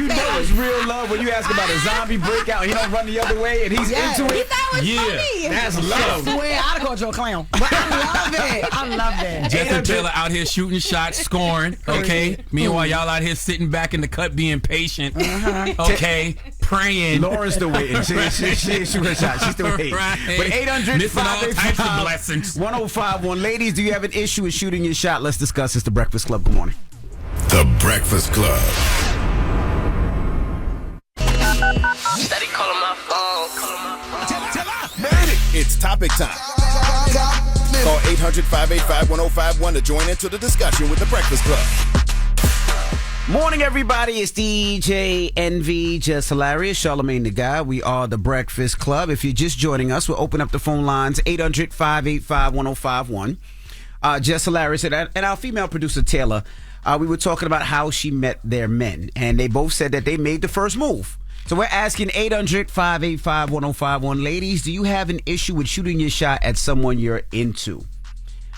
you know it's real love when you ask about a zombie breakout and he don't run the other way and he's into it. He thought it was funny. That's love. I swear, I'd have called you a clown. But I love it. Jess and Taylor out here shooting shots, scoring. Okay. Meanwhile, y'all out here sitting back in the cut, being patient. Okay. Praying. Lauren's still waiting. She ain't shooting her shot. She's still waiting. Right. But 800 missing all types of blessings. 1051. Ladies, do you have an issue with shooting your shot? Let's discuss. It's the Breakfast Club. Good morning. The Breakfast Club. Steady calling my phone. Made it. It's topic time. Call 800-585-1051 to join into the discussion with the Breakfast Club. Morning, everybody. It's DJ NV, Jess Hilarious, Charlamagne the Guy. We are the Breakfast Club. If you're just joining us, we'll open up the phone lines, 800-585-1051. Jess Hilarious and our female producer, Taylor, we were talking about how she met their men, and they both said that they made the first move. So we're asking 800-585-1051. Ladies, do you have an issue with shooting your shot at someone you're into?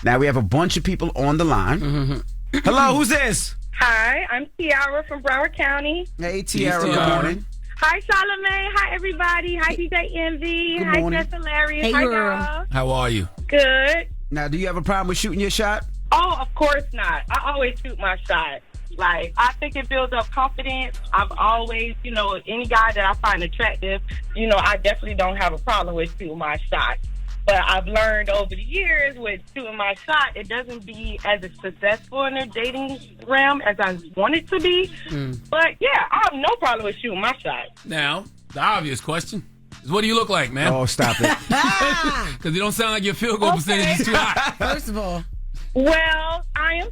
Now, we have a bunch of people on the line. Hello, who's this? Hi, I'm Tiara from Broward County. Hey, Tiara. Good morning. Hi, Charlamagne. Hi, everybody. Hi, DJ Envy. Good Hi, morning. Jess Hilarious. Hey, Hi, girl. girl. How are you? Good. Now, do you have a problem with shooting your shot? Oh, of course not. I always shoot my shot. Like, I think it builds up confidence. I've always, any guy that I find attractive, I definitely don't have a problem with shooting my shot. But I've learned over the years with shooting my shot, it doesn't be as successful in the dating realm as I want it to be. But, yeah, I have no problem with shooting my shot. Now, the obvious question is, what do you look like, man? Oh, stop it. Because you don't sound like your field goal percentage is too high. First of all. Well, I am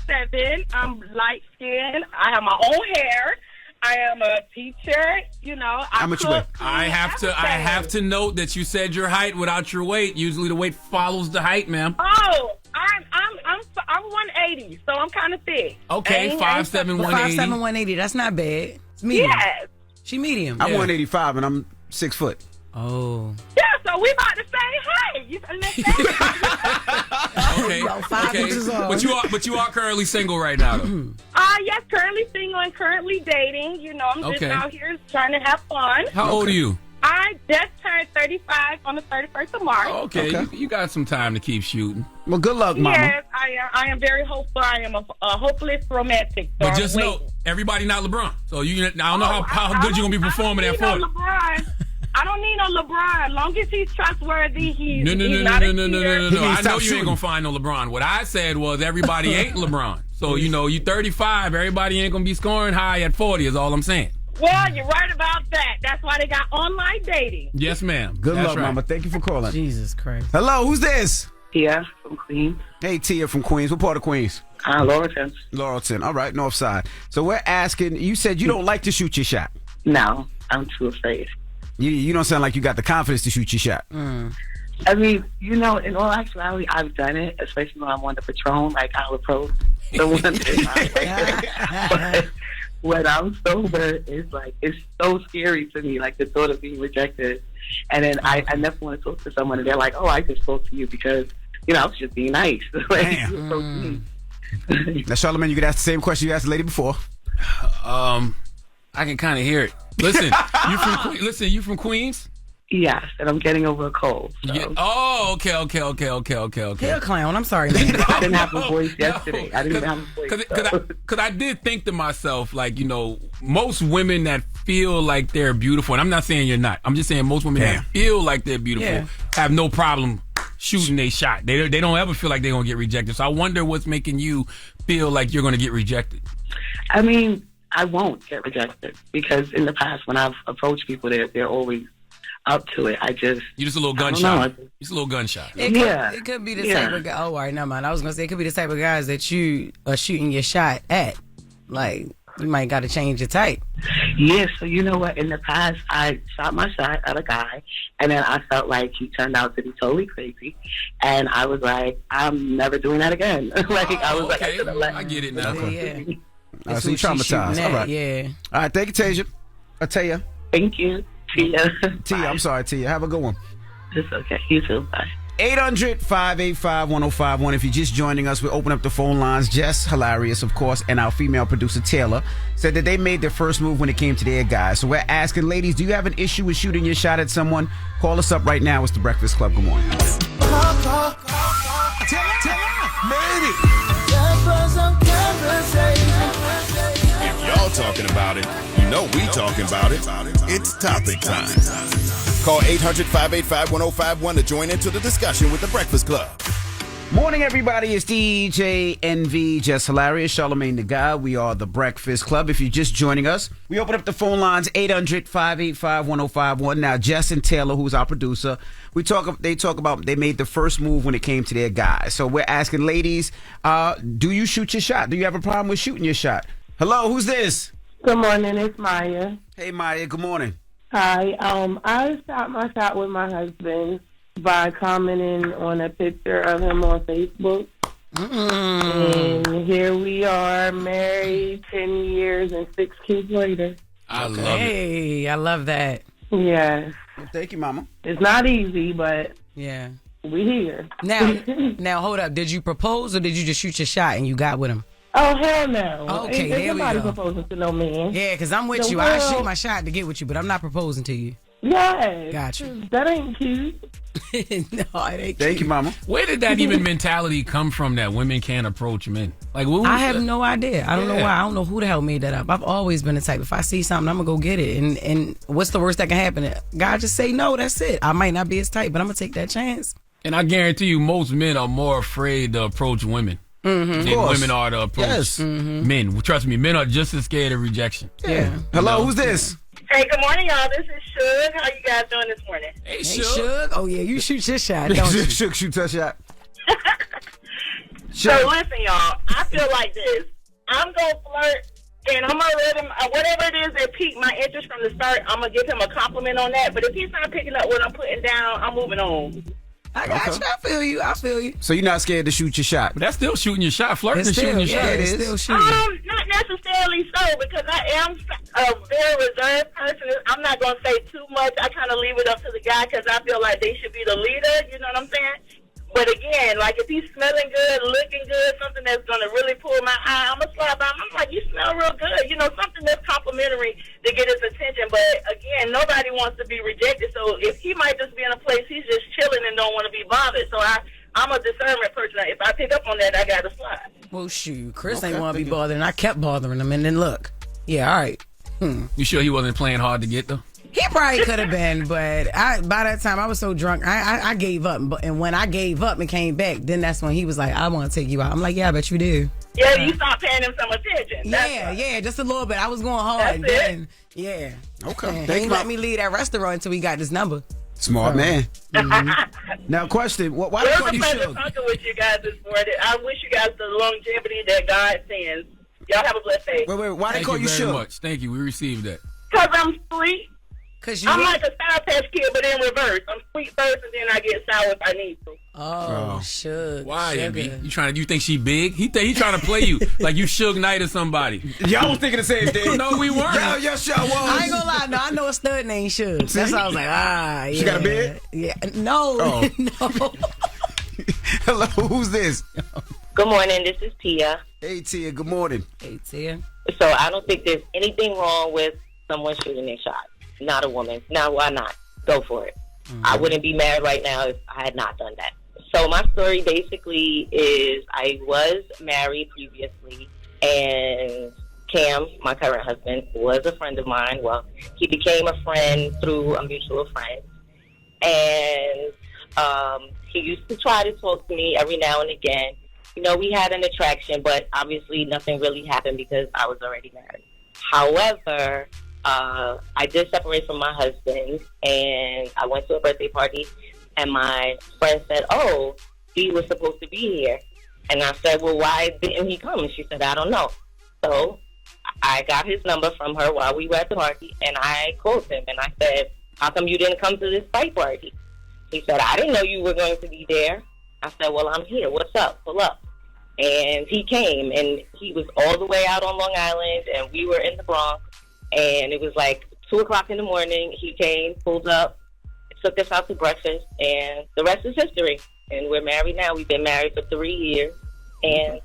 5'7". I'm light-skinned. I have my own hair. I am a teacher. How much you weigh? I have to note that you said your height without your weight. Usually the weight follows the height, ma'am. Oh, I'm 180, so I'm kind of thick. Okay, 5'7", 180. 5'7", 180. That's not bad. It's medium. Yes. She medium. I'm 185 and I'm 6 foot. Oh. Yeah, so we about to say, hey, you Okay. About 5 inches off. But you are currently single right now, though. Yes, currently single and currently dating. I'm just out here trying to have fun. How old are you? I just turned 35 on the 31st of March. Okay. You got some time to keep shooting. Well, good luck, mama. Yes, I am very hopeful. I am a hopeless romantic. So But just know, everybody not LeBron. So I don't know how good you're going to be performing at 40. I don't need no LeBron. As long as he's trustworthy, he's No. not a cheater. No. I know you ain't going to find no LeBron. What I said was everybody ain't LeBron. So, you 35, everybody ain't going to be scoring high at 40 is all I'm saying. Well, you're right about that. That's why they got online dating. Yes, ma'am. Good luck, mama. Thank you for calling. Jesus Christ. Hello, who's this? Tia from Queens. Hey, Tia from Queens. What part of Queens? Loren. Laurelton. All right, north side. So we're asking, you said you don't like to shoot your shot. No, I'm too afraid. You don't sound like you got the confidence to shoot your shot. I mean, in all actuality, I've done it, especially when I'm on the Patron. Like, I'll approach someone. But when I'm sober, it's so scary to me, like the thought of being rejected. And then I never want to talk to someone, and they're like, oh, I just spoke to you because, I was just being nice. Damn. Now, Charlamagne, you could ask the same question you asked the lady before. I can kind of hear it. Listen, you from Queens? Yes, and I'm getting over a cold. So. Yeah. Oh, okay. You're a clown. I'm sorry, man. I didn't have a voice yesterday. I didn't have a voice. Because I did think to myself, most women that feel like they're beautiful, and I'm not saying you're not. I'm just saying most women that feel like they're beautiful have no problem shooting a shot. They don't ever feel like they're going to get rejected. So I wonder what's making you feel like you're going to get rejected. I mean, I won't get rejected because in the past when I've approached people, they're always up to it. You're just a little gunshot. Just a little gunshot. It could be the type of guy. Oh, all right, never mind. I was gonna say it could be the type of guys that you are shooting your shot at. Like you might got to change your type. Yeah. So you know what? In the past, I shot my shot at a guy, and then I felt like he turned out to be totally crazy, and I was like, I'm never doing that again. I get it now. Yeah. So you traumatized. All right. Yeah. All right. Thank you, Tasia. I'll tell you. Thank you. Tia. I'm sorry, Tia. Have a good one. It's okay. You too. Bye. 800-585-1051. If you're just joining us, we open up the phone lines. Jess Hilarious, of course, and our female producer, Taylor, said that they made their first move when it came to their guys. So we're asking, ladies, do you have an issue with shooting your shot at someone? Call us up right now. It's The Breakfast Club. Good morning. If y'all talking about it, we talking about it. It's topic time. Call 800-585-1051 to join into the discussion with The Breakfast Club. Morning, everybody. It's DJ NV, Jess Hilarious, Charlamagne the Guy. We are The Breakfast Club. If you're just joining us, we open up the phone lines, 800-585-1051. Now, Jess and Taylor, who's our producer, they talk about they made the first move when it came to their guys. So we're asking, ladies, do you shoot your shot? Do you have a problem with shooting your shot? Hello, who's this? Good morning, it's Maya. Hey, Maya, good morning. Hi, I shot my shot with my husband by commenting on a picture of him on Facebook. And here we are, married 10 years and 6 kids later. I love it. Hey, I love that. Yes. Well, thank you, Mama. It's not easy, but yeah, we here. Now, hold up. Did you propose or did you just shoot your shot and you got with him? Oh, hell no. Okay, Ain't there we nobody go. proposing to no man. Yeah, because I'm with you. I shoot my shot to get with you, but I'm not proposing to you. Yes. Gotcha. That ain't cute. No, it ain't Thank you, Mama. Where did that even mentality come from that women can't approach men? Like, I have no idea. I don't know why. I don't know who the hell made that up. I've always been the type, if I see something, I'm going to go get it. And what's the worst that can happen? God just say no, that's it. I might not be his type, but I'm going to take that chance. And I guarantee you, most men are more afraid to approach women than women are to approach men. Trust me, men are just as scared of rejection. Yeah. Hello, who's this? Hey, good morning, y'all. This is Suge. How you guys doing this morning? Hey, Suge. Oh, yeah, you shoot your shot, don't you? Suge shoots her shot. So listen, y'all. I feel like this. I'm going to flirt, and I'm going to let him, whatever it is that piqued my interest from the start, I'm going to give him a compliment on that. But if he's not picking up what I'm putting down, I'm moving on. I got you. I feel you. So you're not scared to shoot your shot? But that's still shooting your shot. Flirting and shooting your shot. It is. Still shooting. Not necessarily so, because I am a very reserved person. I'm not going to say too much. I kind of leave it up to the guy because I feel like they should be the leader. You know what I'm saying? But again, like if he's smelling good, looking good, something that's going to really pull my eye, I'm going to slide by him. I'm like, you smell real good. You know, something that's complimentary to get his attention. But again, nobody wants to be rejected. So if he might just be in a place, he's just chilling and don't want to be bothered. So I'm a discernment person. If I pick up on that, I got to slide. Well, shoot. Chris ain't want to be bothered, and I kept bothering him. And then look. Yeah, all right. You sure he wasn't playing hard to get, though? He probably could have been, but by that time I was so drunk, I gave up. And when I gave up and came back, then that's when he was like, I want to take you out. I'm like, yeah, I bet you do. Yeah, you start paying him some attention. Yeah, just a little bit. I was going hard. That's then, it. yeah. Okay. He ain't let me leave that restaurant until we got this number. Smart man. Now, question: why It the was fuck a you pleasure shook? talking with you guys this morning. I wish you guys the longevity that God sends. Y'all have a blessed day. Wait. Why they call you very shook? much. Thank you. We received that. Because I'm sweet. I'm you like a Sour Patch Kid, but in reverse. I'm sweet first, and then I get sour if I need to. Oh, Suge. Why, Sugar. Abby? You think she big? He trying to play you like you Suge Knight or somebody. Y'all was thinking the same thing. No, we weren't. Yes, y'all was. I ain't gonna lie. No, I know a stud named Suge. That's why I was like, yeah. She got a bed? Yeah. No. Oh. No. Hello, who's this? Good morning. This is Tia. Hey, Tia. Good morning. Hey, Tia. So I don't think there's anything wrong with someone shooting their shot. Not a woman. Now, why not? Go for it. I wouldn't be married right now if I had not done that. So my story basically is I was married previously, and Cam, my current husband, was a friend of mine. Well, he became a friend through a mutual friend. And he used to try to talk to me every now and again. You know, we had an attraction, but obviously nothing really happened because I was already married. However, I did separate from my husband, and I went to a birthday party, and my friend said, oh, he was supposed to be here. And I said, well, why didn't he come? And she said, I don't know. So I got his number from her while we were at the party, and I called him, and I said, how come you didn't come to this fight party? He said, I didn't know you were going to be there. I said, well, I'm here. What's up? Pull up. And he came, and he was all the way out on Long Island, and we were in the Bronx. And it was like 2 o'clock in the morning. He came, pulled up, took us out to breakfast, and the rest is history. And we're married now. We've been married for 3 years, and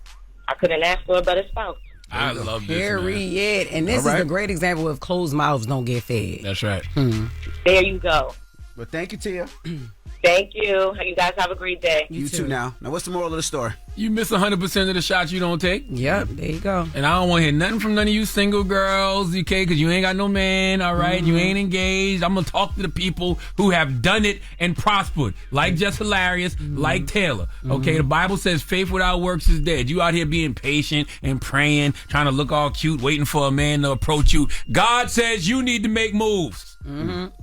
I couldn't ask for a better spouse. I love this, Period. And this is a great example of closed mouths don't get fed. That's right. There you go. Well, thank you, Tia. Thank you. You guys have a great day. You too now. Now, what's the moral of the story? You miss 100% of the shots you don't take. Yep, there you go. And I don't want to hear nothing from none of you single girls, okay? Because you ain't got no man, all right? You ain't engaged. I'm going to talk to the people who have done it and prospered, like Jess Hilarious, like Taylor, okay? The Bible says faith without works is dead. You out here being patient and praying, trying to look all cute, waiting for a man to approach you. God says you need to make moves.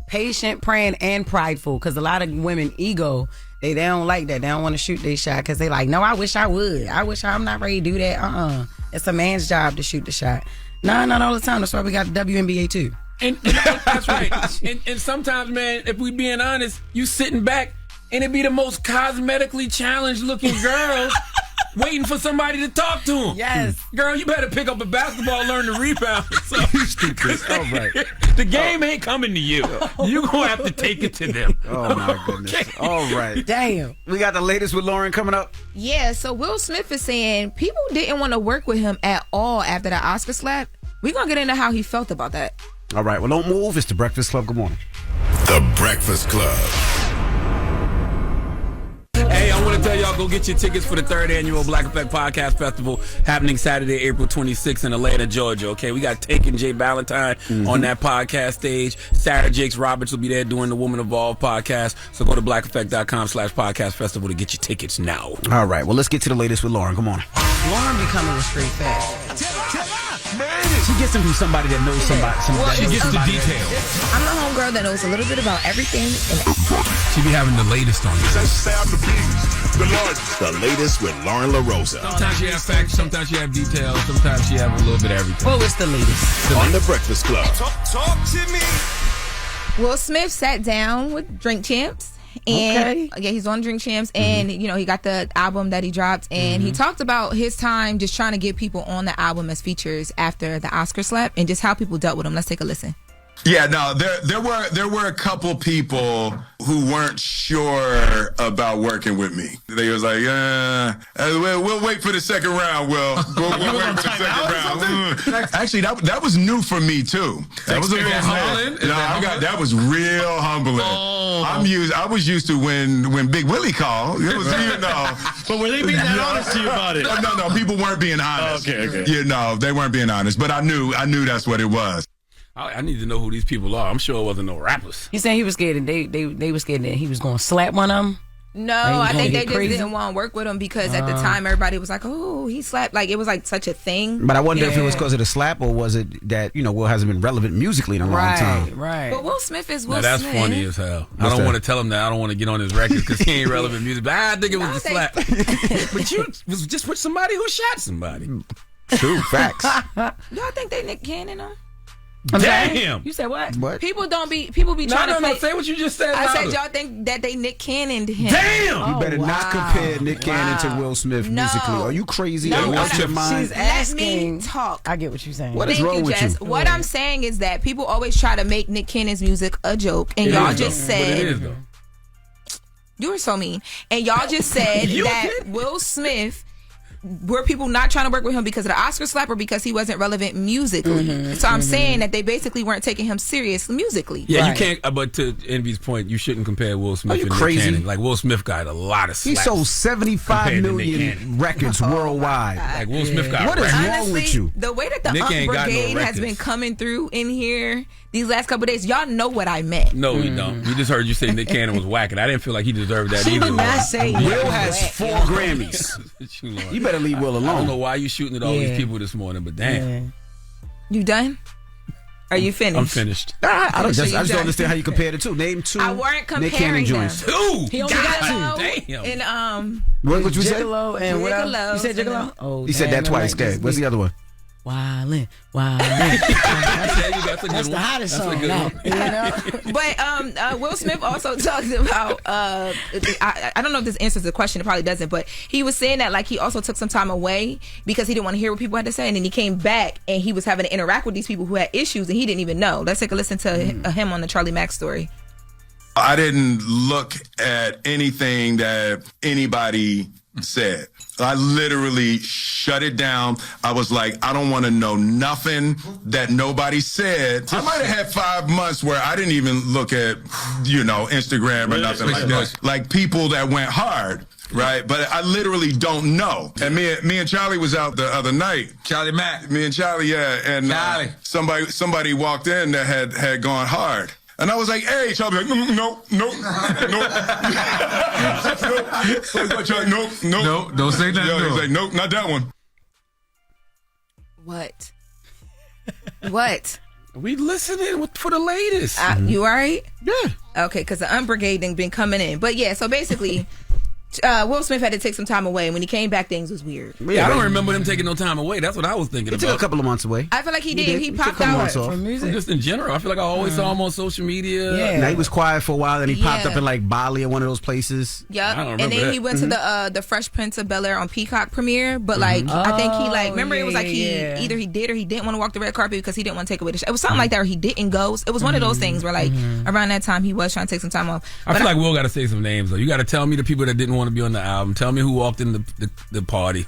Patient, praying, and prideful. Because a lot of women ego, they don't like that. They don't want to shoot their shot because they like, no, I wish I would. I'm not ready to do that. It's a man's job to shoot the shot. No, not all the time. That's why we got the WNBA too. And that's right. And sometimes, man, if we being honest, you sitting back and it be the most cosmetically challenged looking girl waiting for somebody to talk to him. Yes. Girl, you better pick up a basketball, learn to rebound. So, You stupid. All right. the game ain't coming to you. You're going to have to take it to them. Oh, my goodness. Okay. All right. Damn. We got the latest with Loren coming up. Yeah, so Will Smith is saying people didn't want to work with him at all after the Oscar slap. We're going to get into how he felt about that. All right. Well, don't move. It's the Breakfast Club. Good morning. The Breakfast Club. Hey, I want to tell y'all, go get your tickets for the 3rd annual Black Effect Podcast Festival happening Saturday, April 26th in Atlanta, Georgia. Okay, we got Take and Jay Ballantyne on that podcast stage. Sarah Jakes Roberts will be there doing the Woman Evolved podcast. So go to blackeffect.com/podcast festival to get your tickets now. All right. Well, let's get to the latest with Loren. Good morning. Lauren becoming a straight fat. She gets them from somebody that knows somebody. She gets the details. I'm the homegirl that knows a little bit about everything. She be having the latest on this. The latest with Lauren LaRosa. Sometimes she have facts, sometimes she have details, sometimes she have a little bit of everything. What was the latest? On The Breakfast Club. Talk to me. Will Smith sat down with Drink Champs. And yeah, he's on Drink Champs, and you know, he got the album that he dropped, and he talked about his time just trying to get people on the album as features after the Oscar slap, and just how people dealt with him. Let's take a listen. Yeah, no, there were a couple people who weren't sure about working with me. They was like, we'll wait for the second round. We'll wait for the second round. Actually, that was new for me too. That was humbling. That was real humbling. I was used to when Big Willie called. It was But were they being that honest to you about it? No, people weren't being honest. Okay. Yeah, no, they weren't being honest. But I knew that's what it was. I need to know who these people are. I'm sure it wasn't no rappers. He said he was scared, and they were scared that he was going to slap one of them. No, I think they just didn't want to work with him because at the time everybody was like, "Oh, he slapped!" Like it was like such a thing. But I wonder if it was because of the slap or was it that Will hasn't been relevant musically in a long time. Right. But Will Smith is Will Now, that's Smith. funny as hell. I don't want to tell him that. I don't want to get on his record because he ain't relevant music. But I think it was the slap. But you was just with somebody who shot somebody. True facts. Y'all think they Nick Cannon him? Damn. You said what? People be trying to No, say what you just said. I said y'all think that they Nick Cannoned him. Damn. You better not compare Nick Cannon to Will Smith musically. Are you crazy? No, Are you out your mind? She's asking. Let me talk. I get what you're saying. What is wrong with Jess. you? What I'm saying is that people always try to make Nick Cannon's music a joke, and y'all just said. But it is, though. You were so mean. And y'all just said that Will Smith, were people not trying to work with him because of the Oscar slap or because he wasn't relevant musically? So I'm saying that they basically weren't taking him serious musically. Yeah, you can't. But to Envy's point, you shouldn't compare Will Smith and Nick Cannon. Like Will Smith got a lot of slaps. He sold 75 million records worldwide. Like Will Smith got. What is records. wrong with you? The way that the Nick Ump ain't got no Brigade has records. been coming through in here these last couple of days, y'all know what I meant. No, we don't. We just heard you say Nick Cannon was whack, and I didn't feel like he deserved that She either. did not say Will has 4 Grammys. You better leave Will alone. I don't know why you shooting at all these people this morning, but damn. You done? Are you finished? I'm finished. I just don't understand how you compared the two. Name 2 I weren't Nick Cannon comparing joints. them. 2? He only got 2. Damn. And What you say? Gigolo and what else? You said Gigolo? Oh, He said that twice. Okay. What's the other one? Wildin'. That's the hottest song. good one. You know? But Will Smith also talked about I don't know if this answers the question, it probably doesn't, but he was saying that like he also took some time away because he didn't want to hear what people had to say, and then he came back and he was having to interact with these people who had issues and he didn't even know. Let's take a listen to him on the Charlie Mack story. I didn't look at anything that anybody said. I literally shut it down. I was like, I don't want to know nothing that nobody said. I might have had 5 months where I didn't even look at, Instagram or nothing like that. Like people that went hard. Right, but I literally don't know. And me and Charlie was out the other night. Charlie Mack. Me and Charlie, yeah. And somebody walked in that had gone hard. And I was like, hey, Charlie, like, no. No, don't say that. He's like, nope, not that one. What? What? We listening for the latest. You all right? Yeah. Okay, because the Ump Brigade been coming in. But yeah, so basically, Will Smith had to take some time away. When he came back, things was weird. Yeah, I don't remember him taking no time away. That's what I was thinking He about. took a couple of months away. I feel like he did. He took popped a couple out months off. from music. Just in general, I feel like I always saw him on social media. Yeah. Now he was quiet for a while, then he popped Yeah. up in like Bali or one of those places. Yep. I don't remember And then that. he went to the Fresh Prince of Bel-Air on Peacock premiere. But like I think he like remember it was like he either he did or he didn't want to walk the red carpet because he didn't want to take away the show. It was something like that, or he didn't go. It was one of those things where like around that time he was trying to take some time off. I feel like Will got to say some names though. You got to tell me the people that didn't want to be on the album. Tell me who walked in the party.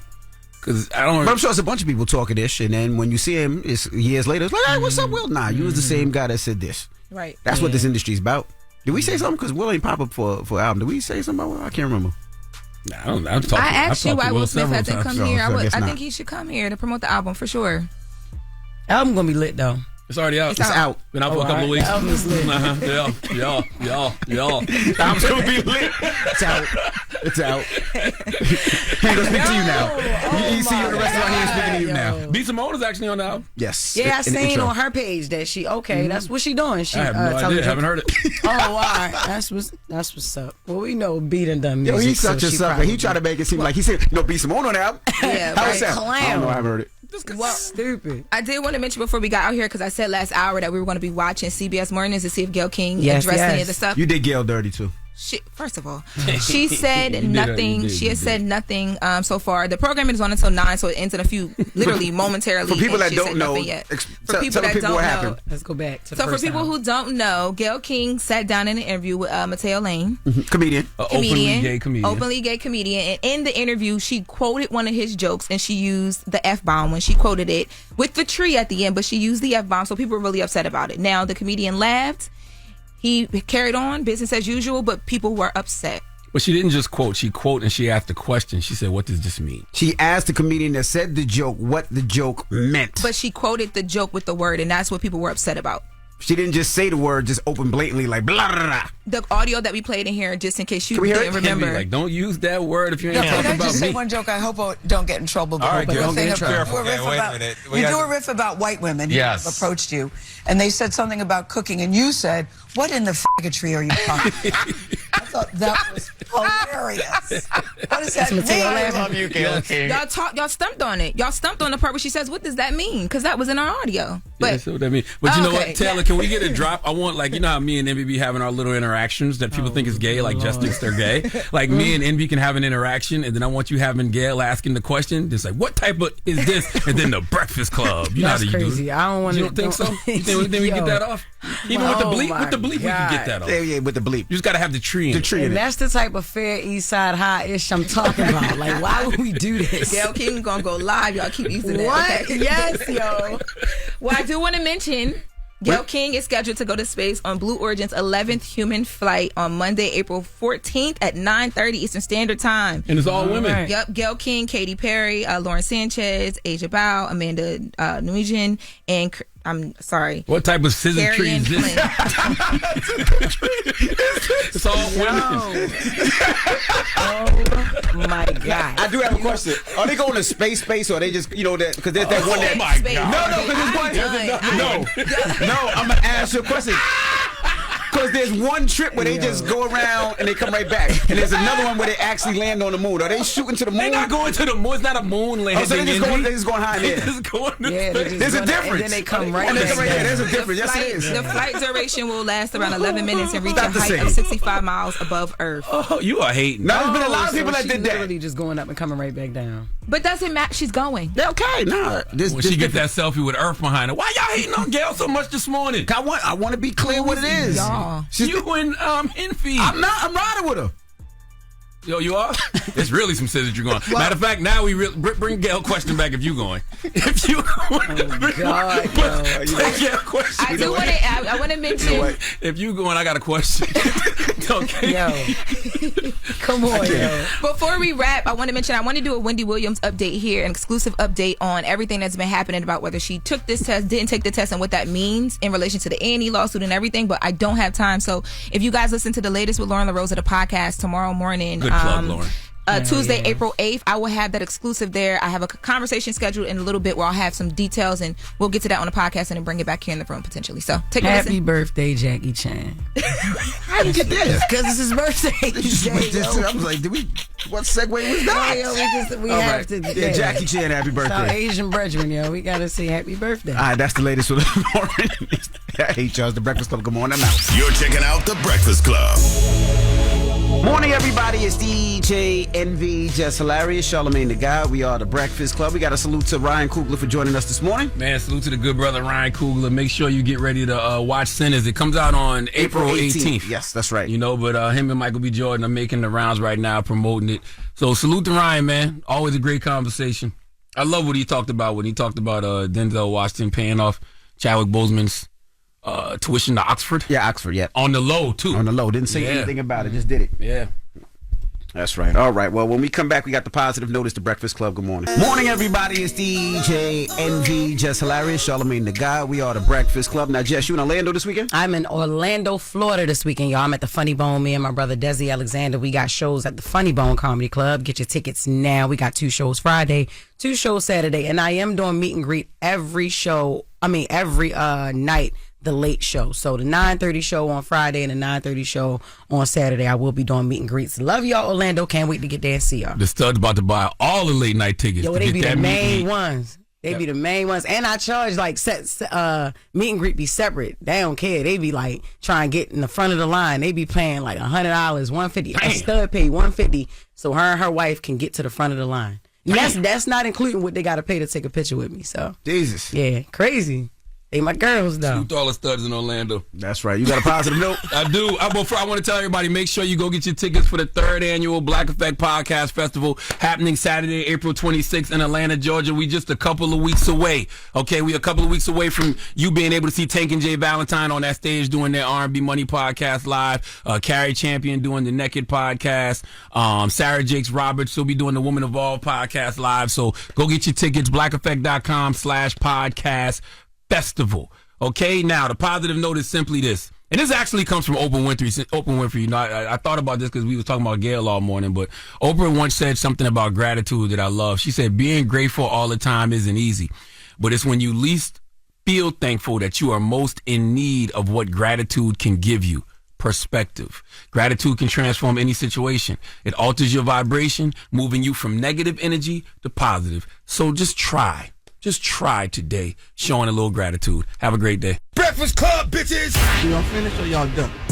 Because I don't. But I'm sure it's a bunch of people talking this, and then when you see him, it's years later. It's like, hey, what's up, Will? Nah, you was the same guy that said this. Right. That's what this industry's about. Did we say something? Because Will ain't pop up for an album. Did we say something about Will? I can't remember. Nah, I don't. I asked you why Will Smith several hasn't times. come here. so I guess I not. think he should come here to promote the album for sure. Album gonna be lit though. It's already out. It's out. Been out for a couple of weeks. The album is lit. Yeah. The album's gonna be lit. It's out. It's out. Hey, go speak to you now. You see you in the restaurant here speaking to you now. B. Simone's actually on the album. Yes. Yeah, I in the seen intro. on her page that she that's what she doing. She I have no telling idea. jokes. Haven't heard it. Oh, all right. That's what's up. Well, we know B done music. Yo, he's such so a she sucker. probably- He tried to make it seem like he said, no, B. Simone on the album. Yeah, How right. it sound? I don't know. I haven't heard it. Well, stupid. I did want to mention before we got out here because I said last hour that we were going to be watching CBS Mornings to see if Gayle King addressed any of the stuff. You did Gayle dirty too. First of all, she said You nothing. did. She has said nothing so far. The program is on until 9, so it ends in a few, literally momentarily. For people and that she don't said know, nothing yet. For tell people the that people don't what know, happened. Let's go back to the so for first people album. who don't know, Gayle King sat down in an interview with Mateo Lane, Comedian. Openly gay comedian. openly gay comedian, and in the interview, she quoted one of his jokes, and she used the F-bomb when she quoted it with the tree at the end, but she used the F-bomb, so people were really upset about it. Now, the comedian laughed. He carried on, business as usual, but people were upset. But she didn't just quote. She quoted and she asked a question. She said, "What does this mean?" She asked the comedian that said the joke what the joke meant. But she quoted the joke with the word, and that's what people were upset about. She didn't just say the word, just open blatantly like blah blah blah. The audio that we played in here, just in case you Can we hear didn't it? remember. Like, don't use that word if you ain't Can talking I about just say me. one joke? I hope I don't get in trouble. But All right, but don't one get thing in about- trouble. do a riff Okay, wait a about- minute. You do a riff about white women who Yes. approached you, and they said something about cooking, and you said, "What in the faggotry are you talking about?" I thought that was hilarious. What does that mean? I love you, Gayle King. Y'all stumped on it. Y'all stumped on the part where she says, "What does that mean?" Because that was in our audio. Yeah, that's what that means. But you know Okay, what, Taylor? Can we get a drop? I want, like, you know how me and Envy be having our little interactions that people think is gay, like Jess thinks they're gay. Like me and Envy can have an interaction, and then I want you having Gayle asking the question, just like, "What type of is this?" And then the Breakfast Club. You know That's how you crazy. do. I don't want to. You don't think so? You think we get that off? Even with the bleep, with the bleep, we can get that off. Yeah, with the bleep. You just got to have the tree in it. And that's the type of fair East Side High-ish I'm talking about. Like, why would we do this? Gayle King gonna go live. Y'all keep using that. What? Okay. Yes, yo. Well, I do want to mention Gayle King is scheduled to go to space on Blue Origin's 11th human flight on Monday, April 14th at 9:30 Eastern Standard Time. And it's all women. right. Yep, Gayle King, Katy Perry, Lauren Sanchez, Asia Bao, Amanda Nuijian, and I'm sorry. What type of scissor Carrie tree is Ann this? Flynn. It's all women. Oh my God. I do have a question. Are they going to space, or are they just, you know, that because there's that one that? my Space. God. No, because there's one. No, I'm gonna ask you a question. Because there's one trip where they just go around and they come right back, and there's another one where they actually land on the moon. Are they shooting to the moon? They're not going to the moon. It's not a moon landing. Oh, so they just going high in They there. just going to Yeah, space. they just There's a gonna- difference. And then they come right And they back come right there. down. There's a difference. Yes, it is. The flight duration will last around 11 minutes and reach a Stop the height same. of 65 miles above Earth. Oh, you are hating. No, there's been a lot of So people that she did that. literally just going up and coming right back down. But doesn't matter. She's going. Yeah, okay, no. When she get that selfie with Earth behind her, why y'all hating on Gayle so much this morning? I want to be clear what it is. Y'all. You and Envy. I'm riding with her. Yo, you are? It's really some scissors you're going. Matter of fact, now we bring Gayle question back if you going. If you going. God, Take Gayle question. I do want to. I want to mention. If you going, I got a question. Okay. Yo. Come on, yo. Before we wrap, I want to mention I want to do a Wendy Williams update here, an exclusive update on everything that's been happening about whether she took this test, didn't take the test, and what that means in relation to the A&E lawsuit and everything. But I don't have time, so if you guys listen to the latest with Lauren LaRosa, the podcast tomorrow morning, Good plug, Lauren. Tuesday, April 8th. I will have that exclusive there. I have a conversation scheduled in a little bit where I'll have some details, and we'll get to that on the podcast and then bring it back here in the room potentially. So take a listen. Happy birthday, Jackie Chan. How you get this? Because it's his birthday. I was like, what segue was that? We have to. Yeah, Jackie Chan, happy birthday. Our Asian brethren, yo. We got to say happy birthday. All right, that's the latest with Loren. I hate y'all. The Breakfast Club. Good morning. I'm out. You're checking out The Breakfast Club. Morning, everybody. It's DJ NV, Jess Hilarious, Charlamagne the Guy. We are The Breakfast Club. We got a salute to Ryan Coogler for joining us this morning. Man, salute to the good brother Ryan Coogler. Make sure you get ready to watch Sinners. It comes out on April 18th. Yes, that's right. You know, but him and Michael B. Jordan are making the rounds right now, promoting it. So salute to Ryan, man. Always a great conversation. I love what he talked about when he talked about Denzel Washington paying off Chadwick Boseman's tuition to Oxford. Yeah, Oxford, yeah. On the low, too. On the low. Didn't say anything about it. Just did it. Yeah. That's right. All right. Well, when we come back, we got the positive notice. The Breakfast Club. Good morning. Morning, everybody. It's DJ NV, Jess Hilarious, Charlamagne the Guy. We are The Breakfast Club. Now, Jess, you in Orlando this weekend? I'm in Orlando, Florida this weekend, y'all. I'm at the Funny Bone. Me and my brother Desi Alexander. We got shows at the Funny Bone Comedy Club. Get your tickets now. We got 2 shows Friday, 2 shows Saturday, and I am doing meet and greet every night. The late show. So the 9:30 show on Friday and the 9:30 show on Saturday, I will be doing meet and greets. Love y'all, Orlando. Can't wait to get there and see y'all. The stud's about to buy all the late night tickets. Yo, they be the main ones. They be the main ones. And I charge like meet and greet be separate. They don't care. They be like trying to get in the front of the line. They be paying like $100, $150. A stud pay $150 so her and her wife can get to the front of the line. That's not including what they got to pay to take a picture with me. So Jesus. Yeah, crazy. They my girls, though. Salute all the studs in Orlando. That's right. You got a positive note? I do. I want to tell everybody, make sure you go get your tickets for the 3rd annual Black Effect Podcast Festival happening Saturday, April 26th in Atlanta, Georgia. We just a couple of weeks away. Okay, we a couple of weeks away from you being able to see Tank and Jay Valentine on that stage doing their R&B Money podcast live. Carrie Champion doing the Naked podcast. Sarah Jakes Roberts will be doing the Woman Evolved podcast live. So go get your tickets, blackeffect.com/podcast. Festival. Okay, now the positive note is simply this, and this actually comes from Oprah Winfrey. You know, I thought about this because we was talking about Gail all morning, but Oprah once said something about gratitude that I love. She said, being grateful all the time isn't easy, but it's when you least feel thankful that you are most in need of what gratitude can give you. Perspective. Gratitude can transform any situation. It alters your vibration, moving you from negative energy to positive. So just try. Just try today, showing a little gratitude. Have a great day. Breakfast Club, bitches! Y'all finished or y'all done?